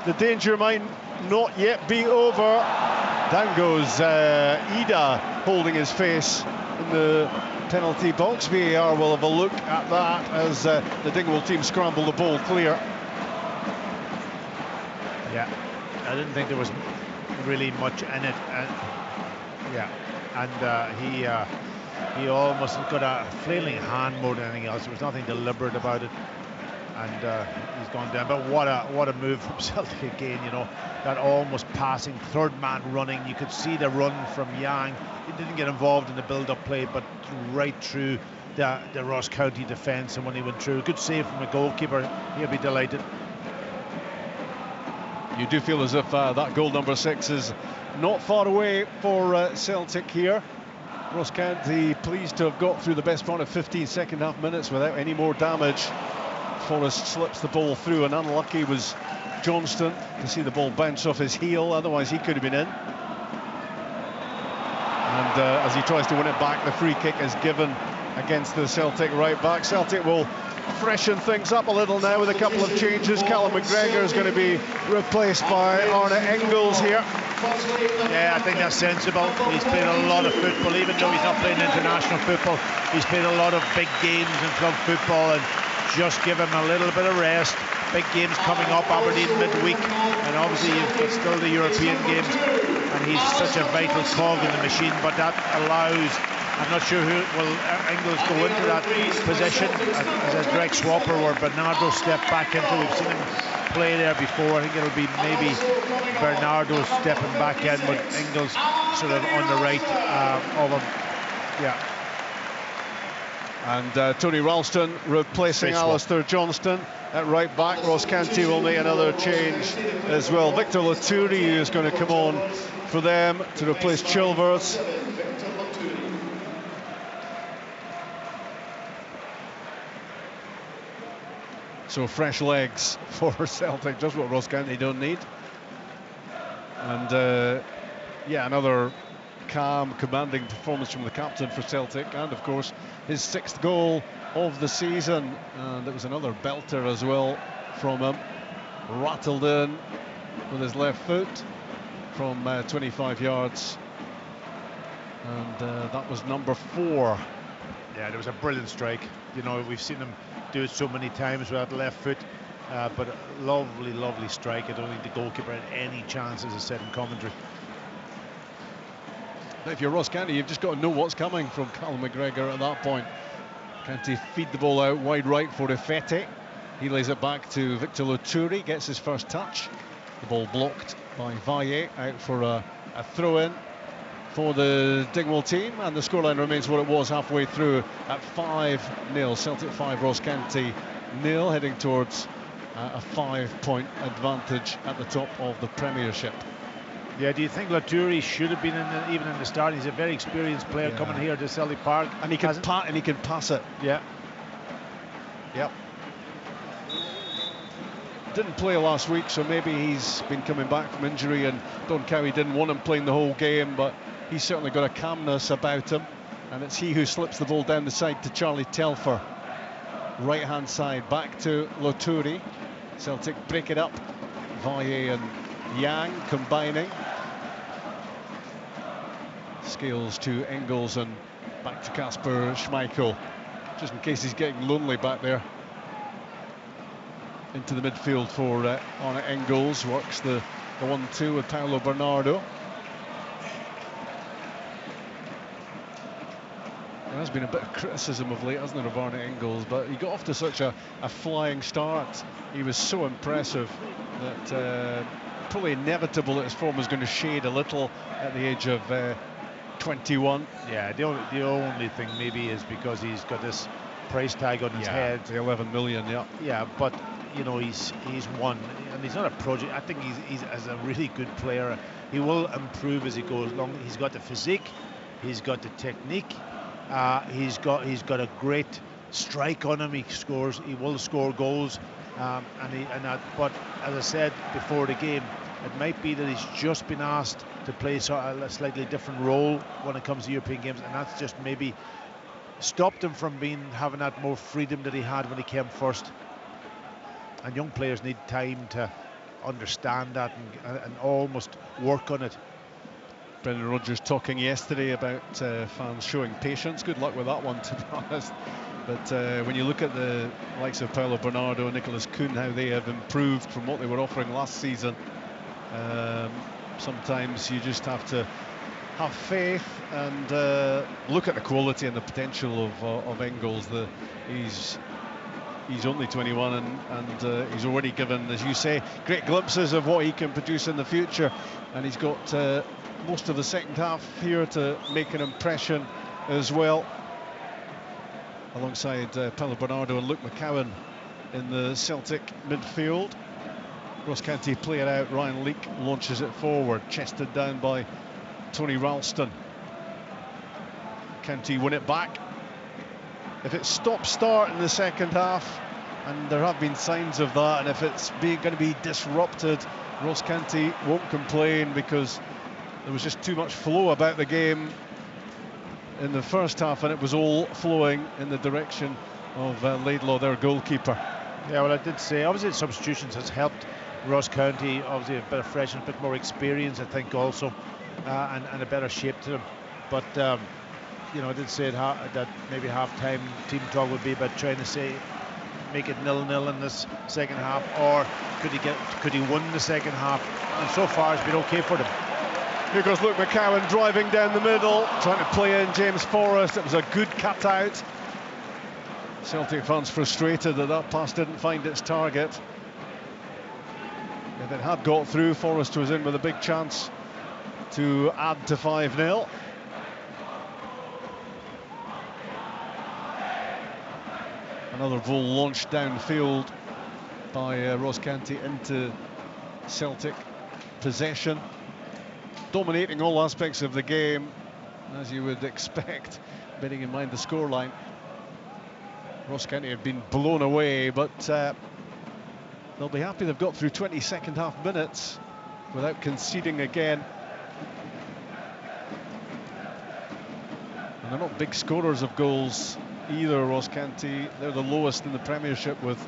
The danger might not yet be over. Down goes Ida, holding his face in the penalty box. VAR will have a look at that as the Dingwall team scramble the ball clear. Yeah, I didn't think there was really much in it. He almost got a flailing hand more than anything else. There was nothing deliberate about it, and he's gone down. But what a move from Celtic again. That almost passing, third man running. You could see the run from Yang. He didn't get involved in the build-up play, but right through the Ross County defence, and when he went through, good save from the goalkeeper. He'll be delighted. You do feel as if that goal number 6 is not far away for Celtic here. Ross County pleased to have got through the best part of 15 second half minutes without any more damage. Forrest slips the ball through, and unlucky was Johnston to see the ball bounce off his heel, otherwise he could have been in. And as he tries to win it back, the free kick is given against the Celtic right back. Celtic will freshen things up a little now with a couple of changes. Callum McGregor is going to be replaced by Arne Engels here. Yeah, I think that's sensible. He's played a lot of football, even though he's not playing international football. He's played a lot of big games in club football, and just give him a little bit of rest. Big games coming up, Aberdeen midweek, and obviously it's still the European games, and he's such a vital cog in the machine. But that allows, I'm not sure who will Engels go into that position as a direct swapper where Bernardo stepped back into. We've seen him play there before. I think it'll be maybe Bernardo stepping back in with Engels sort of on the right of him. Yeah. And Tony Ralston replacing Alistair Johnston at right back. Ross Canty will make another change as well. Victor Laturi is going to come on for them to replace Chilvers. So fresh legs for Celtic, just what Ross County don't need. And yeah, another calm, commanding performance from the captain for Celtic, and of course his 6th goal of the season, and it was another belter as well from him. Rattled in with his left foot from 25 yards, and that was number 4. Yeah, there was a brilliant strike. You know, we've seen him do it so many times with that left foot, but a lovely strike. I don't think the goalkeeper had any chance, as I said in commentary. If you're Ross County, you've just got to know what's coming from Callum McGregor at that point. County feed the ball out wide right for Ifete. He lays it back to Victor Laturi, gets his first touch. The ball blocked by Valle, out for a throw-in for the Dingwall team, and the scoreline remains what it was halfway through at 5-0. Celtic 5, Ross County 0, heading towards a 5-point advantage at the top of the Premiership. Yeah, do you think Laturi should have been even in the start? He's a very experienced player coming here to Celtic Park, and he can pass it. Yeah. Yep. Didn't play last week, so maybe he's been coming back from injury, and Don Cowie didn't want him playing the whole game, but he's certainly got a calmness about him, and it's he who slips the ball down the side to Charlie Telfer. Right hand side back to Laturi. Celtic break it up. Valle and Yang combining. Scales to Engels and back to Kasper Schmeichel, just in case he's getting lonely back there. Into the midfield for Arne Engels, works the 1-2 with Paolo Bernardo. There has been a bit of criticism of late, hasn't there, of Arne Engels, but he got off to such a flying start. He was so impressive that probably inevitable that his form was going to shade a little at the age of 21. Yeah, the only thing maybe is because he's got this price tag on his head. The 11 million, yeah. Yeah, but you know, he's won, and he's not a project. I think he's as a really good player. He will improve as he goes along. He's got the physique, he's got the technique, he's got a great strike on him. He will score goals, but as I said before the game, it might be that he's just been asked to play a slightly different role when it comes to European games, and that's just maybe stopped him from having that more freedom that he had when he came first. And young players need time to understand that and almost work on it. Brendan Rodgers talking yesterday about fans showing patience. Good luck with that one, to be honest. But when you look at the likes of Paolo Bernardo and Nicholas Kuhn, how they have improved from what they were offering last season, sometimes you just have to have faith and look at the quality and the potential of Engels. He's only 21 and he's already given, as you say, great glimpses of what he can produce in the future, and he's got most of the second half here to make an impression as well, alongside Paolo Bernardo and Luke McCowan in the Celtic midfield. Ross County play it out. Ryan Leake launches it forward, chested down by Tony Ralston. County win it back. If it's stop-start in the second half and there have been signs of that, and if it's going to be disrupted, Ross County won't complain, because there was just too much flow about the game in the first half, and it was all flowing in the direction of Laidlaw, their goalkeeper. Yeah, well, I did say, obviously, the substitutions has helped Ross County. Obviously, a bit of freshness, a bit more experience, I think, also, and a better shape to them. But you know, I did say that maybe half-time team talk would be about trying to make it 0-0 in this second half, or could he win the second half? And so far, it's been okay for them. Here goes Luke McCowan driving down the middle, trying to play in James Forrest. It was a good cut-out. Celtic fans frustrated that pass didn't find its target. If it had got through, Forrest was in with a big chance to add to 5-0. Another ball launched downfield by Ross County into Celtic possession, dominating all aspects of the game, as you would expect, bearing in mind the scoreline. Ross County have been blown away, but they'll be happy they've got through 20 second half minutes without conceding again. And they're not big scorers of goals either, Ross County. They're the lowest in the Premiership with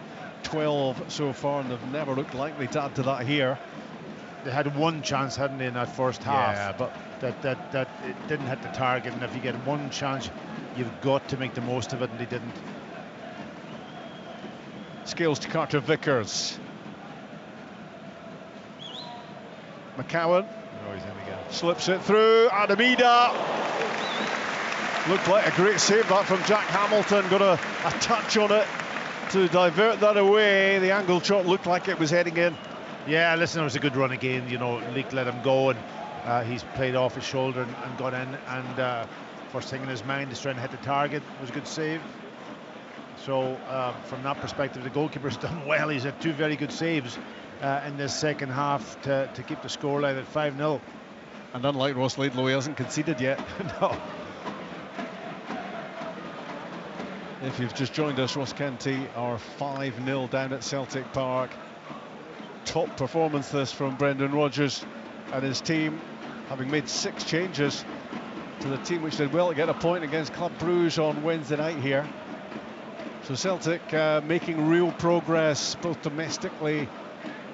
12 so far, and they've never looked likely to add to that here. They had one chance, hadn't they, in that first half? Yeah, but that it didn't hit the target, and if you get one chance, you've got to make the most of it, and they didn't. Scales to Carter Vickers. McCowan slips it through. Adamida. Looked like a great save that from Jack Hamilton. Got a touch on it to divert that away. The angle shot looked like it was heading in. Yeah, listen, it was a good run again. You know, Leak let him go, and he's played off his shoulder and got in. And first thing in his mind is trying to hit the target. It was a good save. So from that perspective, the goalkeeper's done well. He's had two very good saves in this second half to keep the scoreline at 5-0. And unlike Ross Laidlaw, he hasn't conceded yet. No. If you've just joined us, Ross County are 5-0 down at Celtic Park. Top performance this from Brendan Rodgers and his team, having made 6 changes to the team, which did well to get a point against Club Brugge on Wednesday night here. So Celtic making real progress both domestically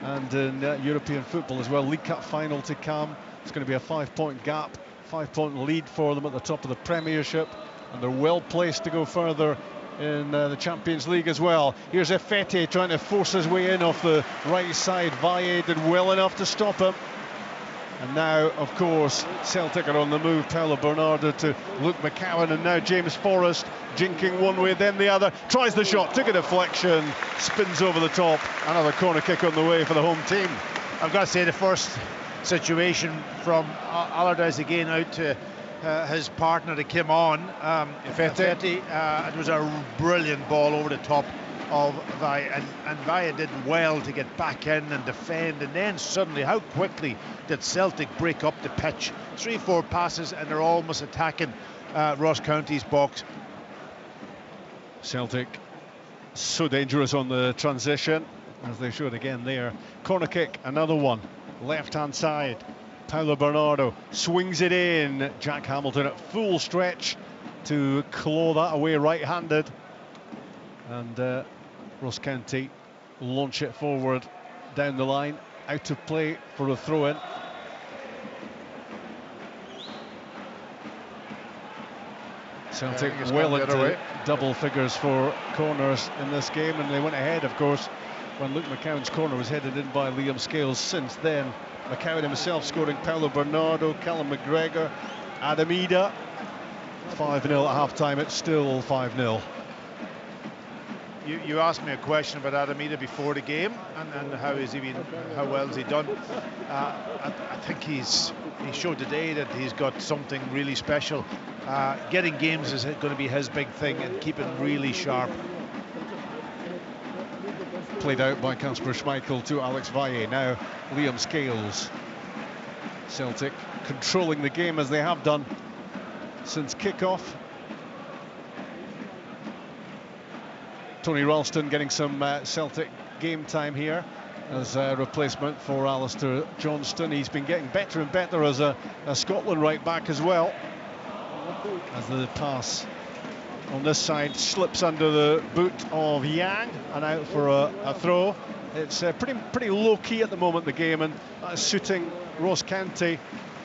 and in European football as well. League Cup final to come. It's going to be a 5-point gap, 5-point lead for them at the top of the Premiership, and they're well placed to go further in the Champions League as well. Here's Efete trying to force his way in off the right side. Valle did well enough to stop him. And now, of course, Celtic are on the move. Paolo Bernardo to Luke McCowan, and now James Forrest jinking one way, then the other. Tries the shot, took a deflection, spins over the top. Another corner kick on the way for the home team. I've got to say, the first situation from Allardyce again out to his partner to Kim on. Efete, it was a brilliant ball over the top of Valle, and Valle did well to get back in and defend, and then suddenly, how quickly did Celtic break up the pitch? 3-4 passes and they're almost attacking Ross County's box. Celtic so dangerous on the transition, as they showed again there. Corner kick, another one, left hand side. Paolo Bernardo swings it in. Jack Hamilton at full stretch to claw that away right-handed, and Ross County launch it forward down the line, out of play for a throw-in. Celtic well into double figures for corners in this game, and they went ahead, of course, when Luke McCowan's corner was headed in by Liam Scales. Since then, McCowan himself scoring, Paolo Bernardo, Callum McGregor, Adamida. 5-0 at half-time, it's still 5-0. You asked me a question about Adamida before the game, and how well has he done? I think he showed today that he's got something really special. Getting games is going to be his big thing, and keeping really sharp. Played out by Kasper Schmeichel to Alex Valle. Now Liam Scales. Celtic controlling the game as they have done since kick-off. Tony Ralston getting some Celtic game time here as a replacement for Alistair Johnston. He's been getting better and better as a Scotland right back as well. As the pass on this side slips under the boot of Yang and out for a throw. It's pretty low key at the moment, the game, and that's suiting Ross County.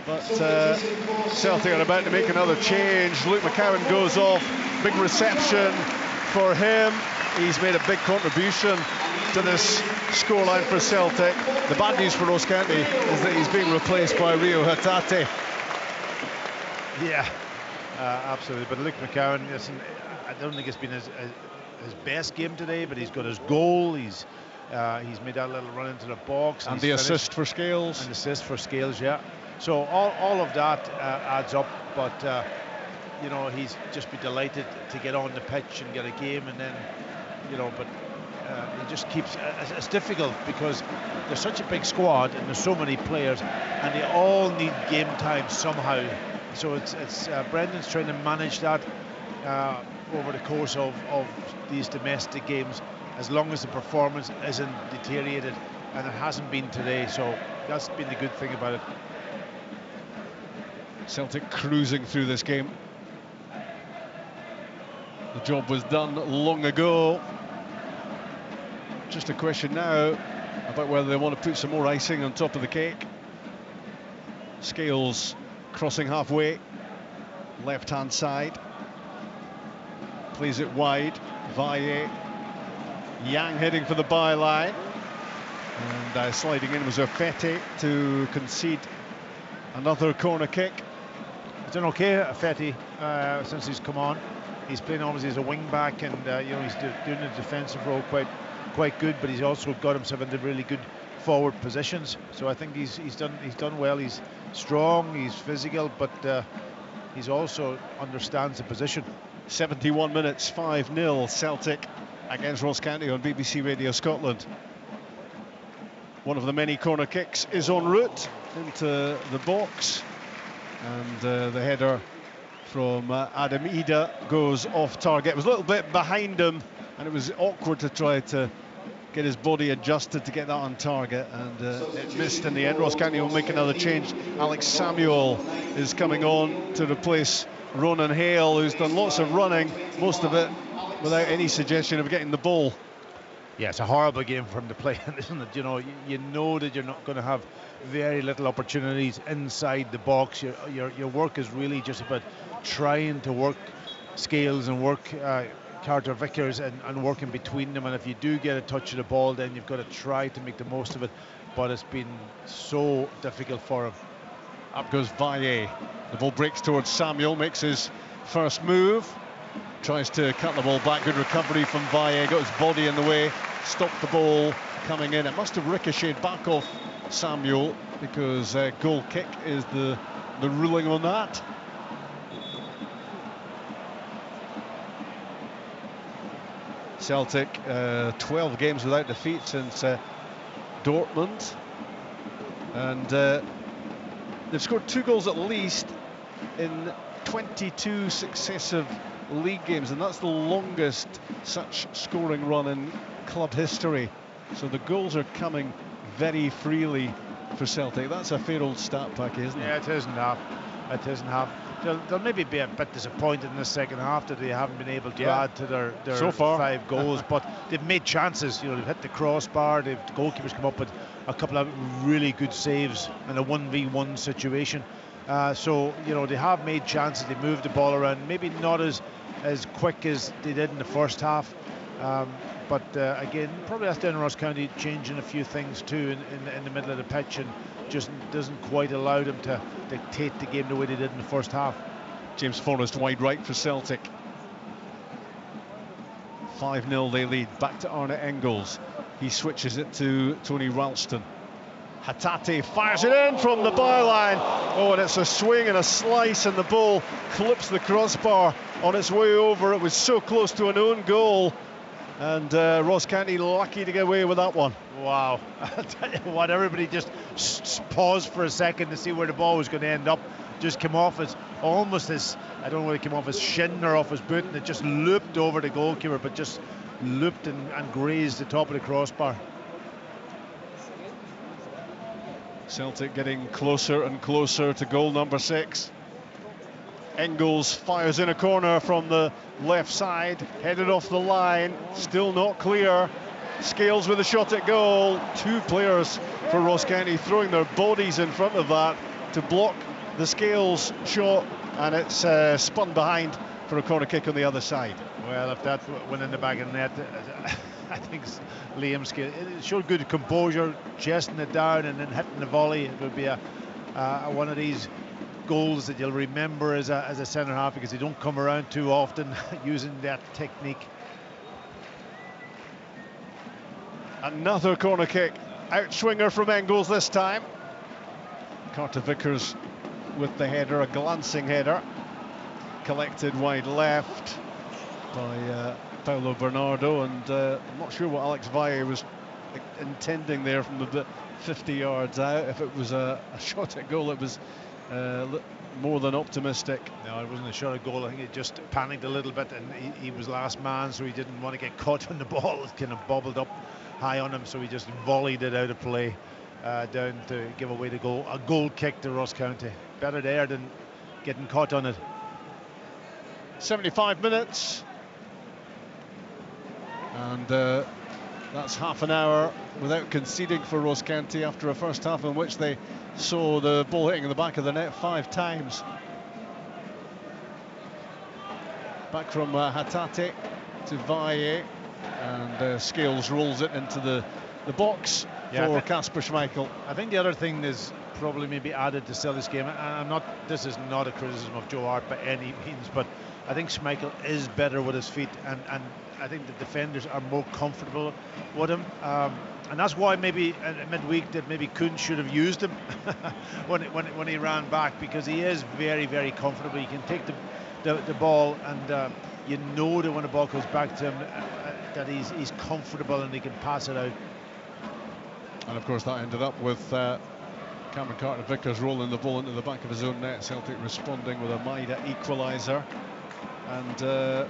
But Celtic are about to make another change. Luke McCowan goes off. Big reception for him. He's made a big contribution to this scoreline for Celtic. The bad news for Ross County is that he's being replaced by Rio Hatate. Yeah, absolutely. But Luke McCowan, listen, I don't think it's been his best game today, but he's got his goal. He's made that little run into the box. And the assist for Scales. And assist for Scales, yeah. So all of that adds up, but you know, he's just be delighted to get on the pitch and get a game, and then, you know, but he just keeps. It's difficult because there's such a big squad and there's so many players, and they all need game time somehow. So it's Brendan's trying to manage that over the course of these domestic games, as long as the performance isn't deteriorated, and it hasn't been today. So that's been the good thing about it. Celtic cruising through this game. The job was done long ago. Just a question now about whether they want to put some more icing on top of the cake. Scales crossing halfway, left-hand side. Plays it wide. Valle. Yang heading for the byline. And sliding in was Fetty to concede another corner kick. He's done okay, Fetty, since he's come on. He's playing obviously as a wing back, and you know, he's doing the defensive role quite good, but he's also got himself into really good forward positions. So I think he's done well. He's strong, he's physical, but he's also understands the position. 71 minutes, 5-0 Celtic against Ross County on BBC Radio Scotland. One of the many corner kicks is en route into the box, and the header from Adam Ida goes off target. It was a little bit behind him, and it was awkward to try to get his body adjusted to get that on target, and it missed in the end. Ross County will make another change. Alex Samuel is coming on to replace Ronan Hale, who's done lots of running, most of it without any suggestion of getting the ball. Yeah, it's a horrible game for him to play, isn't it? You know that you're not going to have very little opportunities inside the box. Your work is really just about trying to work Scales and work Carter Vickers and working between them. And if you do get a touch of the ball, then you've got to try to make the most of it. But it's been so difficult for him. Up goes Valle. The ball breaks towards Samuel, makes his first move. Tries to cut the ball back. Good recovery from Valle. Got his body in the way. Stopped the ball coming in. It must have ricocheted back off Samuel, because goal kick is the ruling on that. Celtic 12 games without defeat since Dortmund, and they've scored 2 goals at least in 22 successive league games, and that's the longest such scoring run in club history. So the goals are coming very freely for Celtic. That's a fair old stat pack, isn't it? Yeah, it isn't half. It isn't half. They'll maybe be a bit disappointed in the second half that they haven't been able to add to their so far 5 goals, but they've made chances. You know, they've hit the crossbar. The goalkeepers come up with a couple of really good saves in a 1v1 situation. So you know, they have made chances. They moved the ball around. Maybe not as quick as they did in the first half. But again, probably that's down Ross County changing a few things too in the middle of the pitch, and just doesn't quite allow them to dictate the game the way they did in the first half. James Forrest wide right for Celtic. 5-0 they lead. Back to Arne Engels. He switches it to Tony Ralston. Hatate fires it in from the byline. Oh, and it's a swing and a slice, and the ball clips the crossbar on its way over. It was so close to an own goal, and Ross County lucky to get away with that one. Wow. I'll tell you what, everybody just paused for a second to see where the ball was going to end up. Just came off as almost as, I don't know whether it came off his shin or off his boot, and it just looped over the goalkeeper, but just looped and grazed the top of the crossbar. Celtic getting closer and closer to goal number 6. Engels fires in a corner from the left side, headed off the line, still not clear. Scales with a shot at goal. 2 players for Ross County throwing their bodies in front of that to block the Scales shot, and it's spun behind for a corner kick on the other side. Well, if that went in the back of the net, I think Liam Scales, it showed good composure, chesting it down and then hitting the volley. It would be a one of these goals that you'll remember as a centre half, because they don't come around too often using that technique. Another corner kick, outswinger from Engels this time. Carter Vickers with the header, a glancing header, collected wide left by Paulo Bernardo, and I'm not sure what Alex Valle was intending there from the 50 yards out. If it was a shot at goal, it was more than optimistic. No, it wasn't a shot at goal. I think he just panicked a little bit, and he was last man, so he didn't want to get caught on the ball. It kind of bobbled up high on him, so he just volleyed it out of play down to give away the goal. A goal kick to Ross County. Better there than getting caught on it. 75 minutes. And that's half an hour without conceding for Ross County after a first half in which they saw the ball hitting in the back of the net 5 times. Back from Hatate to Valle, and Scales rolls it into the box for Kasper Schmeichel. I think the other thing is probably maybe added to Celtic's game, and this is not a criticism of Joe Hart by any means, but I think Schmeichel is better with his feet, and I think the defenders are more comfortable with him, and that's why maybe at midweek that maybe Kuhn should have used him when he ran back, because he is very, very comfortable. He can take the ball, and you know that when the ball goes back to him that he's comfortable and he can pass it out. And of course that ended up with Cameron Carter-Vickers rolling the ball into the back of his own net. Celtic responding with a Maida equaliser, and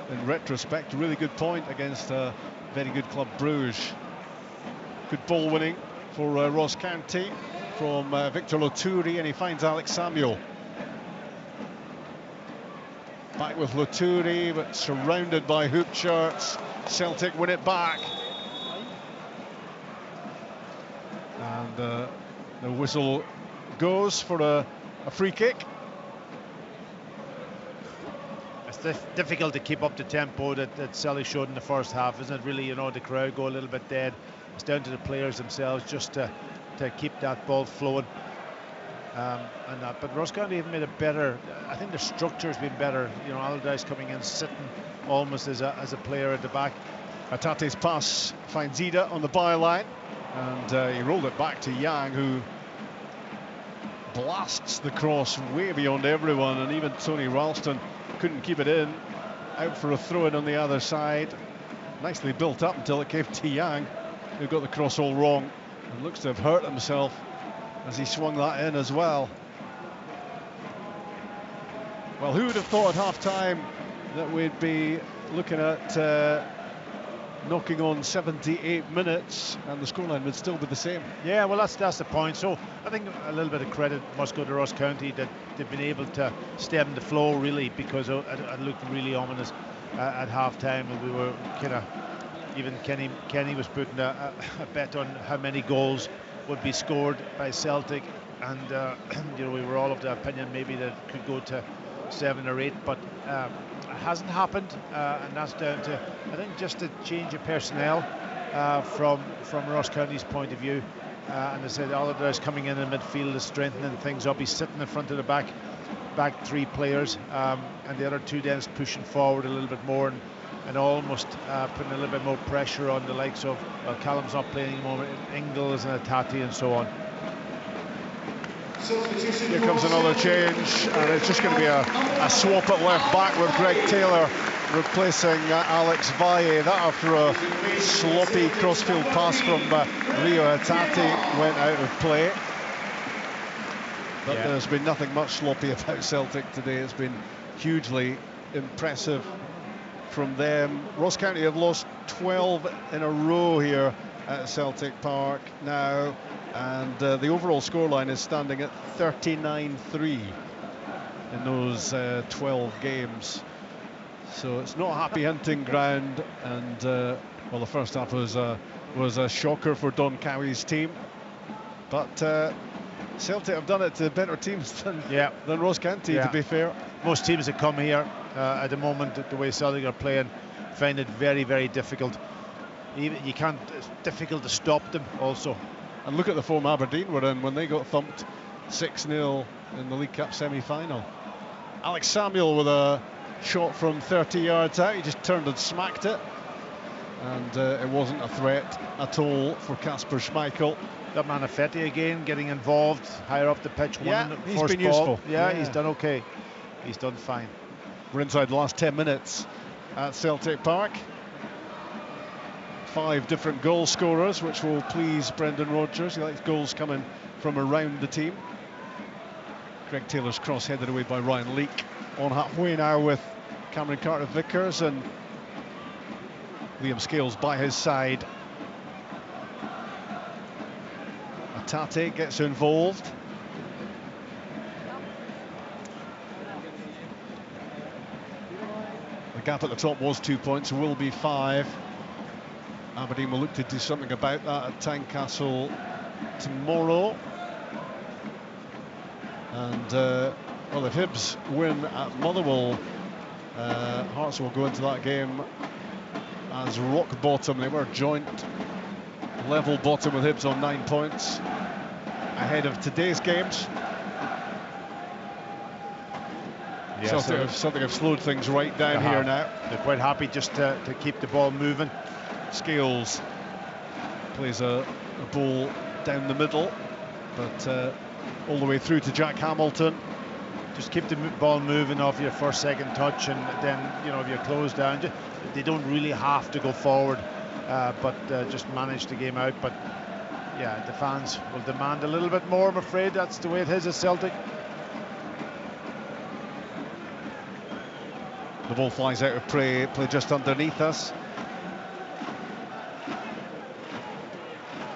in retrospect, a really good point against a very good club Bruges. Good ball winning for Ross County from Victor Loturi, and he finds Alex Samuel. Back with Loturi, but surrounded by hoop shirts. Celtic win it back. And the whistle goes for a free kick. It's difficult to keep up the tempo that Celtic showed in the first half, isn't it? Really, you know, the crowd go a little bit dead. It's down to the players themselves just to keep that ball flowing. But Ross County have made it better. I think the structure has been better. You know, Allardyce coming in, sitting almost as a player at the back. Atate's pass finds Ida on the byline, and he rolled it back to Yang, who blasts the cross way beyond everyone, and even Tony Ralston couldn't keep it in. Out for a throw-in on the other side. Nicely built up until it came to Yang, who got the cross all wrong and looks to have hurt himself as he swung that in as well. Well, who would have thought at half-time that we'd be looking at knocking on 78 minutes and the scoreline would still be the same? Yeah, well, that's the point. So I think a little bit of credit must go to Ross County that they've been able to stem the flow, really, because it looked really ominous at half-time, and we were kind of, even Kenny was putting a bet on how many goals would be scored by Celtic, and you know, we were all of the opinion maybe that it could go to 7 or 8, but it hasn't happened, and that's down to, I think, just a change of personnel from Ross County's point of view. And I said Allardyce coming in midfield is strengthening things up. He's sitting in front of the back 3 players, and the other 2 then pushing forward a little bit more, and almost putting a little bit more pressure on the likes of, well, Callum's not playing anymore, Engels and Atati and so on. Here comes another change, and it's just going to be a swap at left back with Greg Taylor replacing Alex Valle. That after a sloppy crossfield pass from Rio Atati went out of play. But there's been nothing much sloppy about Celtic today. It's been hugely impressive from them. Ross County have lost 12 in a row here at Celtic Park now, and the overall scoreline is standing at 39-3 in those 12 games. So it's not a happy hunting ground, and well, the first half was a shocker for Don Cowie's team, but Celtic have done it to better teams than Ross County, to be fair. Most teams that come here at the moment, the way Celtic are playing, find it very, very difficult. Even it's difficult to stop them also. And look at the form Aberdeen were in when they got thumped 6-0 in the League Cup semi-final. Alex Samuel with a shot from 30 yards out. He just turned and smacked it, and it wasn't a threat at all for Kasper Schmeichel. That Manafetti again getting involved higher up the pitch. He's been useful. Yeah, he's done okay. He's done fine. We're inside the last 10 minutes at Celtic Park. 5 different goal scorers, which will please Brendan Rodgers. He likes goals coming from around the team. Greg Taylor's cross headed away by Ryan Leake. On halfway now with Cameron Carter-Vickers and Liam Scales by his side. Tate gets involved. The gap at the top was 2 points, will be 5. Aberdeen will look to do something about that at Tynecastle tomorrow. And well, if Hibs win at Motherwell, Hearts will go into that game as rock bottom. They were joint level bottom with Hibs on 9 points ahead of today's games. Celtic have slowed things right down here now. They're quite happy just to keep the ball moving. Scales plays a ball down the middle, but all the way through to Jack Hamilton. Just keep the ball moving off your first, second touch, and then, you know, if you're closed down, they don't really have to go forward, but just manage the game out. But yeah, the fans will demand a little bit more, I'm afraid. That's the way it is at Celtic. The ball flies out of play just underneath us.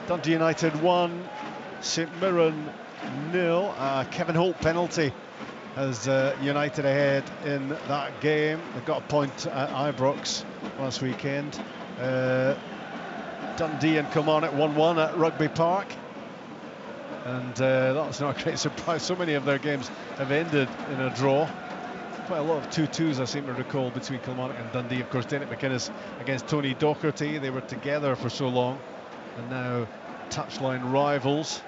Dundee United 1, St Mirren 0. Kevin Holt penalty has United ahead in that game. They got a point at Ibrox last weekend. Dundee and Kilmarnock 1-1 at Rugby Park, and that's not a great surprise. So many of their games have ended in a draw. Quite a lot of 2-2s I seem to recall between Kilmarnock and Dundee. Of course, Derek McInnes against Tony Docherty. They were together for so long, and now touchline rivals.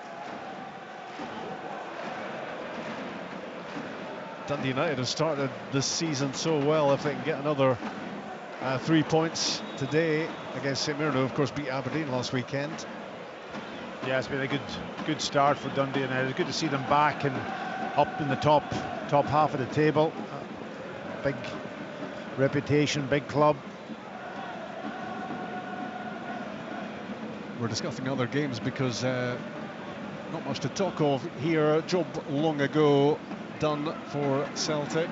Dundee United have started this season so well. If they can get another 3 points today against St Mirren, who of course beat Aberdeen last weekend. Yeah, it's been a good start for Dundee United. It's good to see them back and up in the top half of the table. Big reputation, big club. We're discussing other games because not much to talk of here. Job long ago done for Celtic.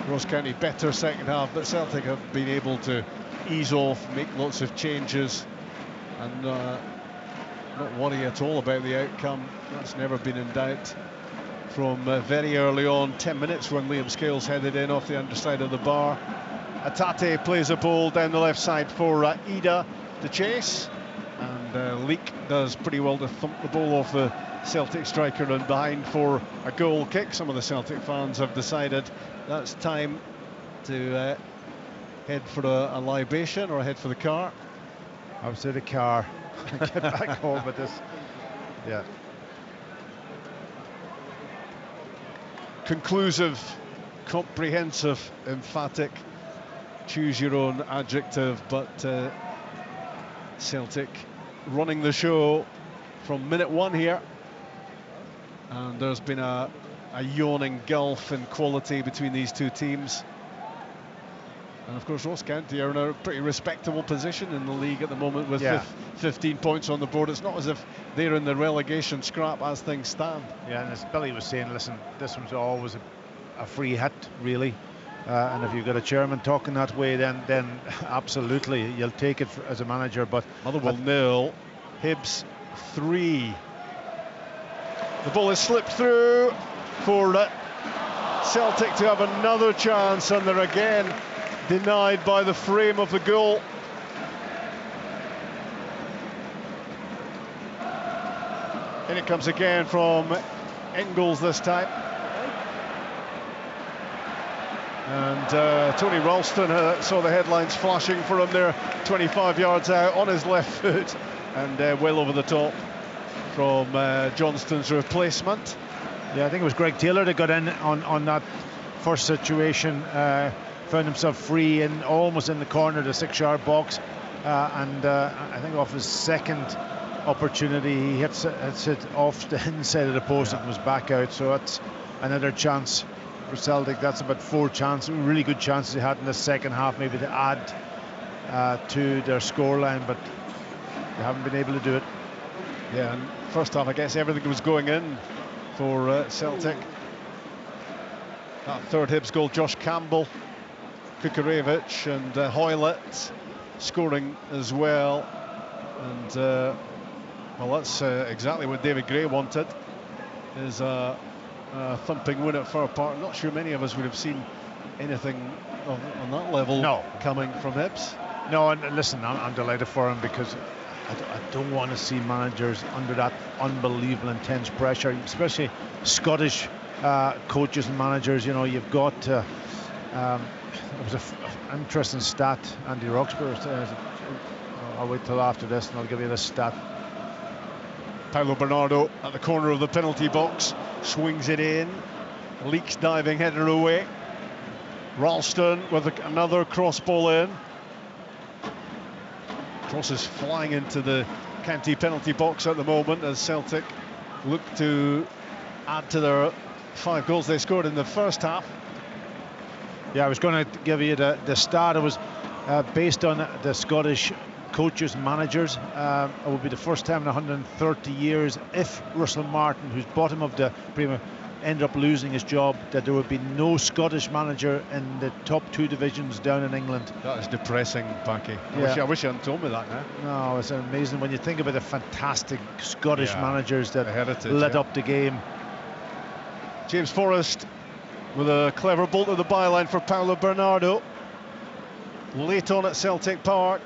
Ross County better second half, but Celtic have been able to ease off, make lots of changes, and not worry at all about the outcome. That's never been in doubt from very early on. 10 minutes when Liam Scales headed in off the underside of the bar. Atate plays a ball down the left side for Ida to chase, and Leake does pretty well to thump the ball off the Celtic striker and behind for a goal kick. Some of the Celtic fans have decided that's time to head for a libation or head for the car. I would say the car. Get back home with this. Yeah. Conclusive, comprehensive, emphatic. Choose your own adjective, but Celtic running the show from minute one here. And there's been a yawning gulf in quality between these two teams. And of course Ross County are in a pretty respectable position in the league at the moment with 15 points on the board. It's not as if they're in the relegation scrap as things stand. Yeah, and as Billy was saying, listen, this was always a free hit, really. And if you've got a chairman talking that way, then absolutely you'll take it as a manager. But Motherwell 0, Hibs 3. The ball is slipped through for Celtic to have another chance, and they're again denied by the frame of the goal. And it comes again from Engels this time. And Tony Ralston saw the headlines flashing for him there, 25 yards out on his left foot, and well over the top from Johnston's replacement. Yeah, I think it was Greg Taylor that got in on that first situation, found himself free and almost in the corner of the 6-yard box, and I think off his second opportunity he hits it off the inside of the post and was back out. So that's another chance for Celtic. That's about 4 really good chances they had in the second half, maybe to add to their scoreline, but they haven't been able to do it. Yeah, and first half I guess everything was going in for Celtic. That third Hibs goal, Josh Campbell, Kukarevich and Hoylett scoring as well. And well, that's exactly what David Gray wanted, is a thumping win at Fir Park. Not sure many of us would have seen anything on that level coming from Hibs. No, and listen, I'm delighted for him, because I don't want to see managers under that unbelievable intense pressure, especially Scottish coaches and managers. You know, you've got it was an interesting stat Andy Roxburgh I'll wait till after this and I'll give you this stat. Paolo Bernardo at the corner of the penalty box, swings it in, Leaks diving header away, Ralston with another cross ball in. Cross is flying into the Canty penalty box at the moment as Celtic look to add to their 5 goals they scored in the first half. Yeah, I was going to give you the stat. It was based on the Scottish coaches and managers. It would be the first time in 130 years, if Russell Martin, who's bottom of the Premier, ended up losing his job, that there would be no Scottish manager in the top 2 divisions down in England. That is depressing, Packy. I wish you hadn't told me that now. No, it's amazing when you think about the fantastic Scottish managers that lit up the game. James Forrest with a clever bolt of the byline for Paolo Bernardo. Late on at Celtic Park.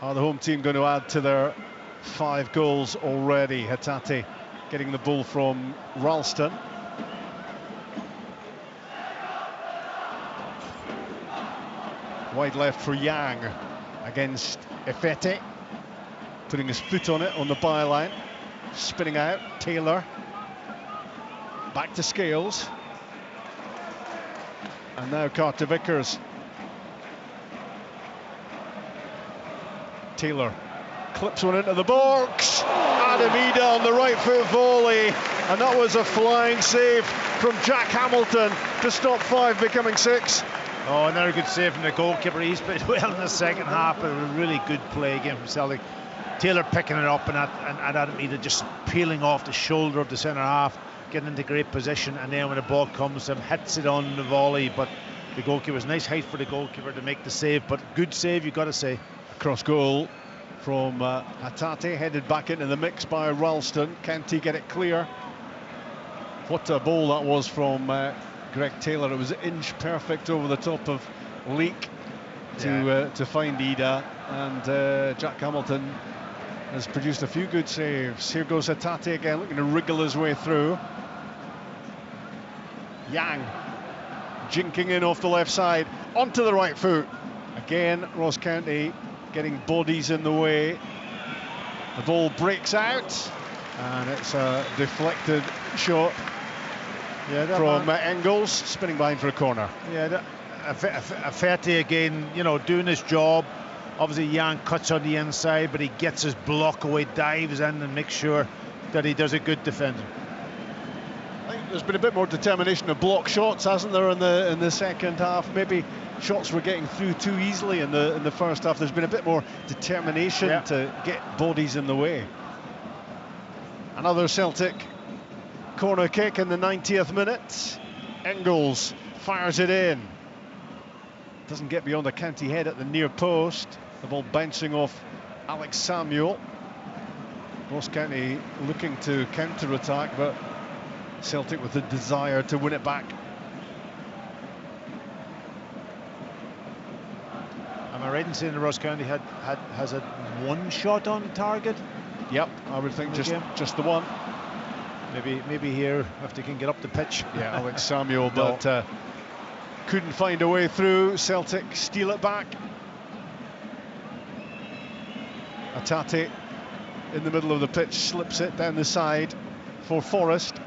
Are the home team going to add to their 5 goals already? Hatate getting the ball from Ralston. Wide left for Yang against Efete. Putting his foot on it on the byline. Spinning out, Taylor. Back to Scales. And now Carter Vickers. Taylor clips one into the box. Adam Ida on the right foot volley, and that was a flying save from Jack Hamilton to stop 5 becoming 6. Oh, another good save from the goalkeeper. He's played well in the second half, but a really good play again from Celtic. Taylor picking it up and Adam Ida just peeling off the shoulder of the centre half, getting into great position, and then when the ball comes to him, hits it on the volley, but the goalkeeper's nice height for the goalkeeper to make the save, but good save, you've got to say. Cross goal from Hatate, headed back into the mix by Ralston. Canty get it clear. What a ball that was from Greg Taylor. It was inch perfect over the top of Leak to find Ida, and Jack Hamilton has produced a few good saves. Here goes Hatate again, looking to wriggle his way through. Yang jinking in off the left side, onto the right foot. Again, Ross County getting bodies in the way. The ball breaks out, and it's a deflected shot from Engels, spinning behind for a corner. Yeah, Efete again, you know, doing his job. Obviously, Yang cuts on the inside, but he gets his block away, dives in, and makes sure that he does a good defending. I think there's been a bit more determination to block shots, hasn't there, in the second half? Maybe shots were getting through too easily in the first half. There's been a bit more determination to get bodies in the way. Another Celtic corner kick in the 90th minute. Engels fires it in. Doesn't get beyond the county head at the near post. The ball bouncing off Alex Samuel. Ross County looking to counter-attack, but Celtic with the desire to win it back. Am I right in saying that Ross County has had one shot on target? Yep, I would think just the one. Maybe here if they can get up the pitch. Yeah, Alex Samuel, but couldn't find a way through. Celtic steal it back. Atate in the middle of the pitch slips it down the side for Forrest.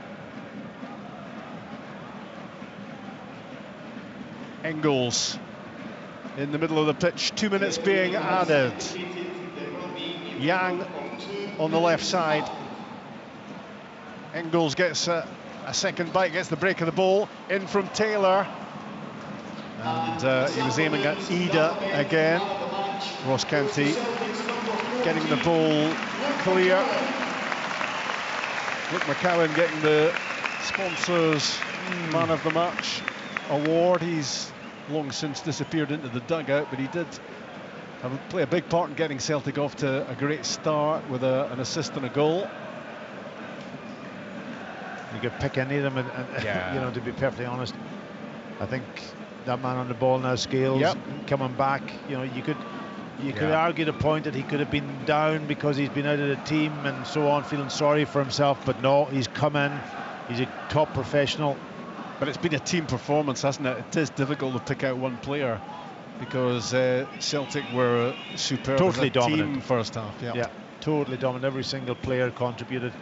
Engels in the middle of the pitch, 2 minutes being added. Yang on the left side. Engels gets a second bite, gets the break of the ball, in from Taylor. And he was aiming at Ida again. Ross County getting the ball clear. Rick McCowan getting the sponsors man of the match award. He's long since disappeared into the dugout, but he did play a big part in getting Celtic off to a great start with an assist and a goal. You could pick any of them, and yeah. You know, to be perfectly honest, I think that man on the ball now, Scales, coming back. You know, you could argue the point that he could have been down because he's been out of the team and so on, feeling sorry for himself. But no, he's come in. He's a top professional. But it's been a team performance, hasn't it? It is difficult to pick out one player because Celtic were superb. Totally dominant. Team first half. Yeah, totally dominant. Every single player contributed.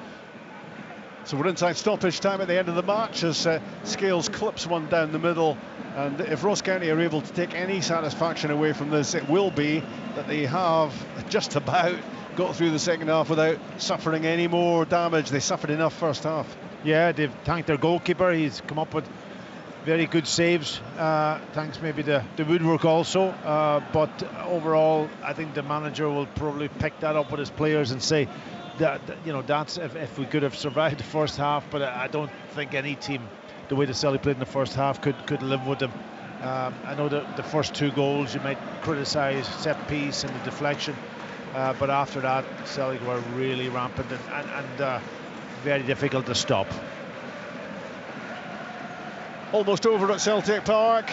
So we're inside stoppage time at the end of the match as Scales clips one down the middle. And if Ross County are able to take any satisfaction away from this, it will be that they have just about got through the second half without suffering any more damage. They suffered enough first half. Yeah, they've thanked their goalkeeper. He's come up with very good saves. Thanks maybe the woodwork also. But overall, I think the manager will probably pick that up with his players and say that, you know, that's if we could have survived the first half. But I don't think any team, the way the Celtic played in the first half, could live with them. I know that the first two goals you might criticise set piece and the deflection, but after that Celtic were really rampant and very difficult to stop. Almost over at Celtic Park,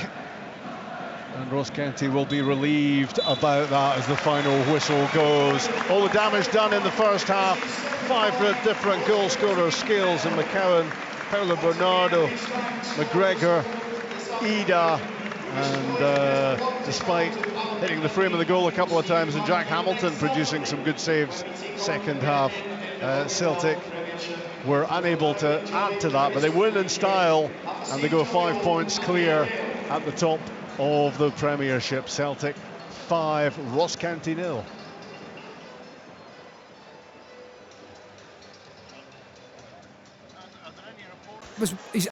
and Ross County will be relieved about that as the final whistle goes. All the damage done in the first half. 5 different goal scorers, Scales and McCowan, Paulo Bernardo, McGregor, Ida, and despite hitting the frame of the goal a couple of times, and Jack Hamilton producing some good saves second half, Celtic were unable to add to that, but they win in style and they go 5 points clear at the top of the Premiership. Celtic 5, Ross County 0. He's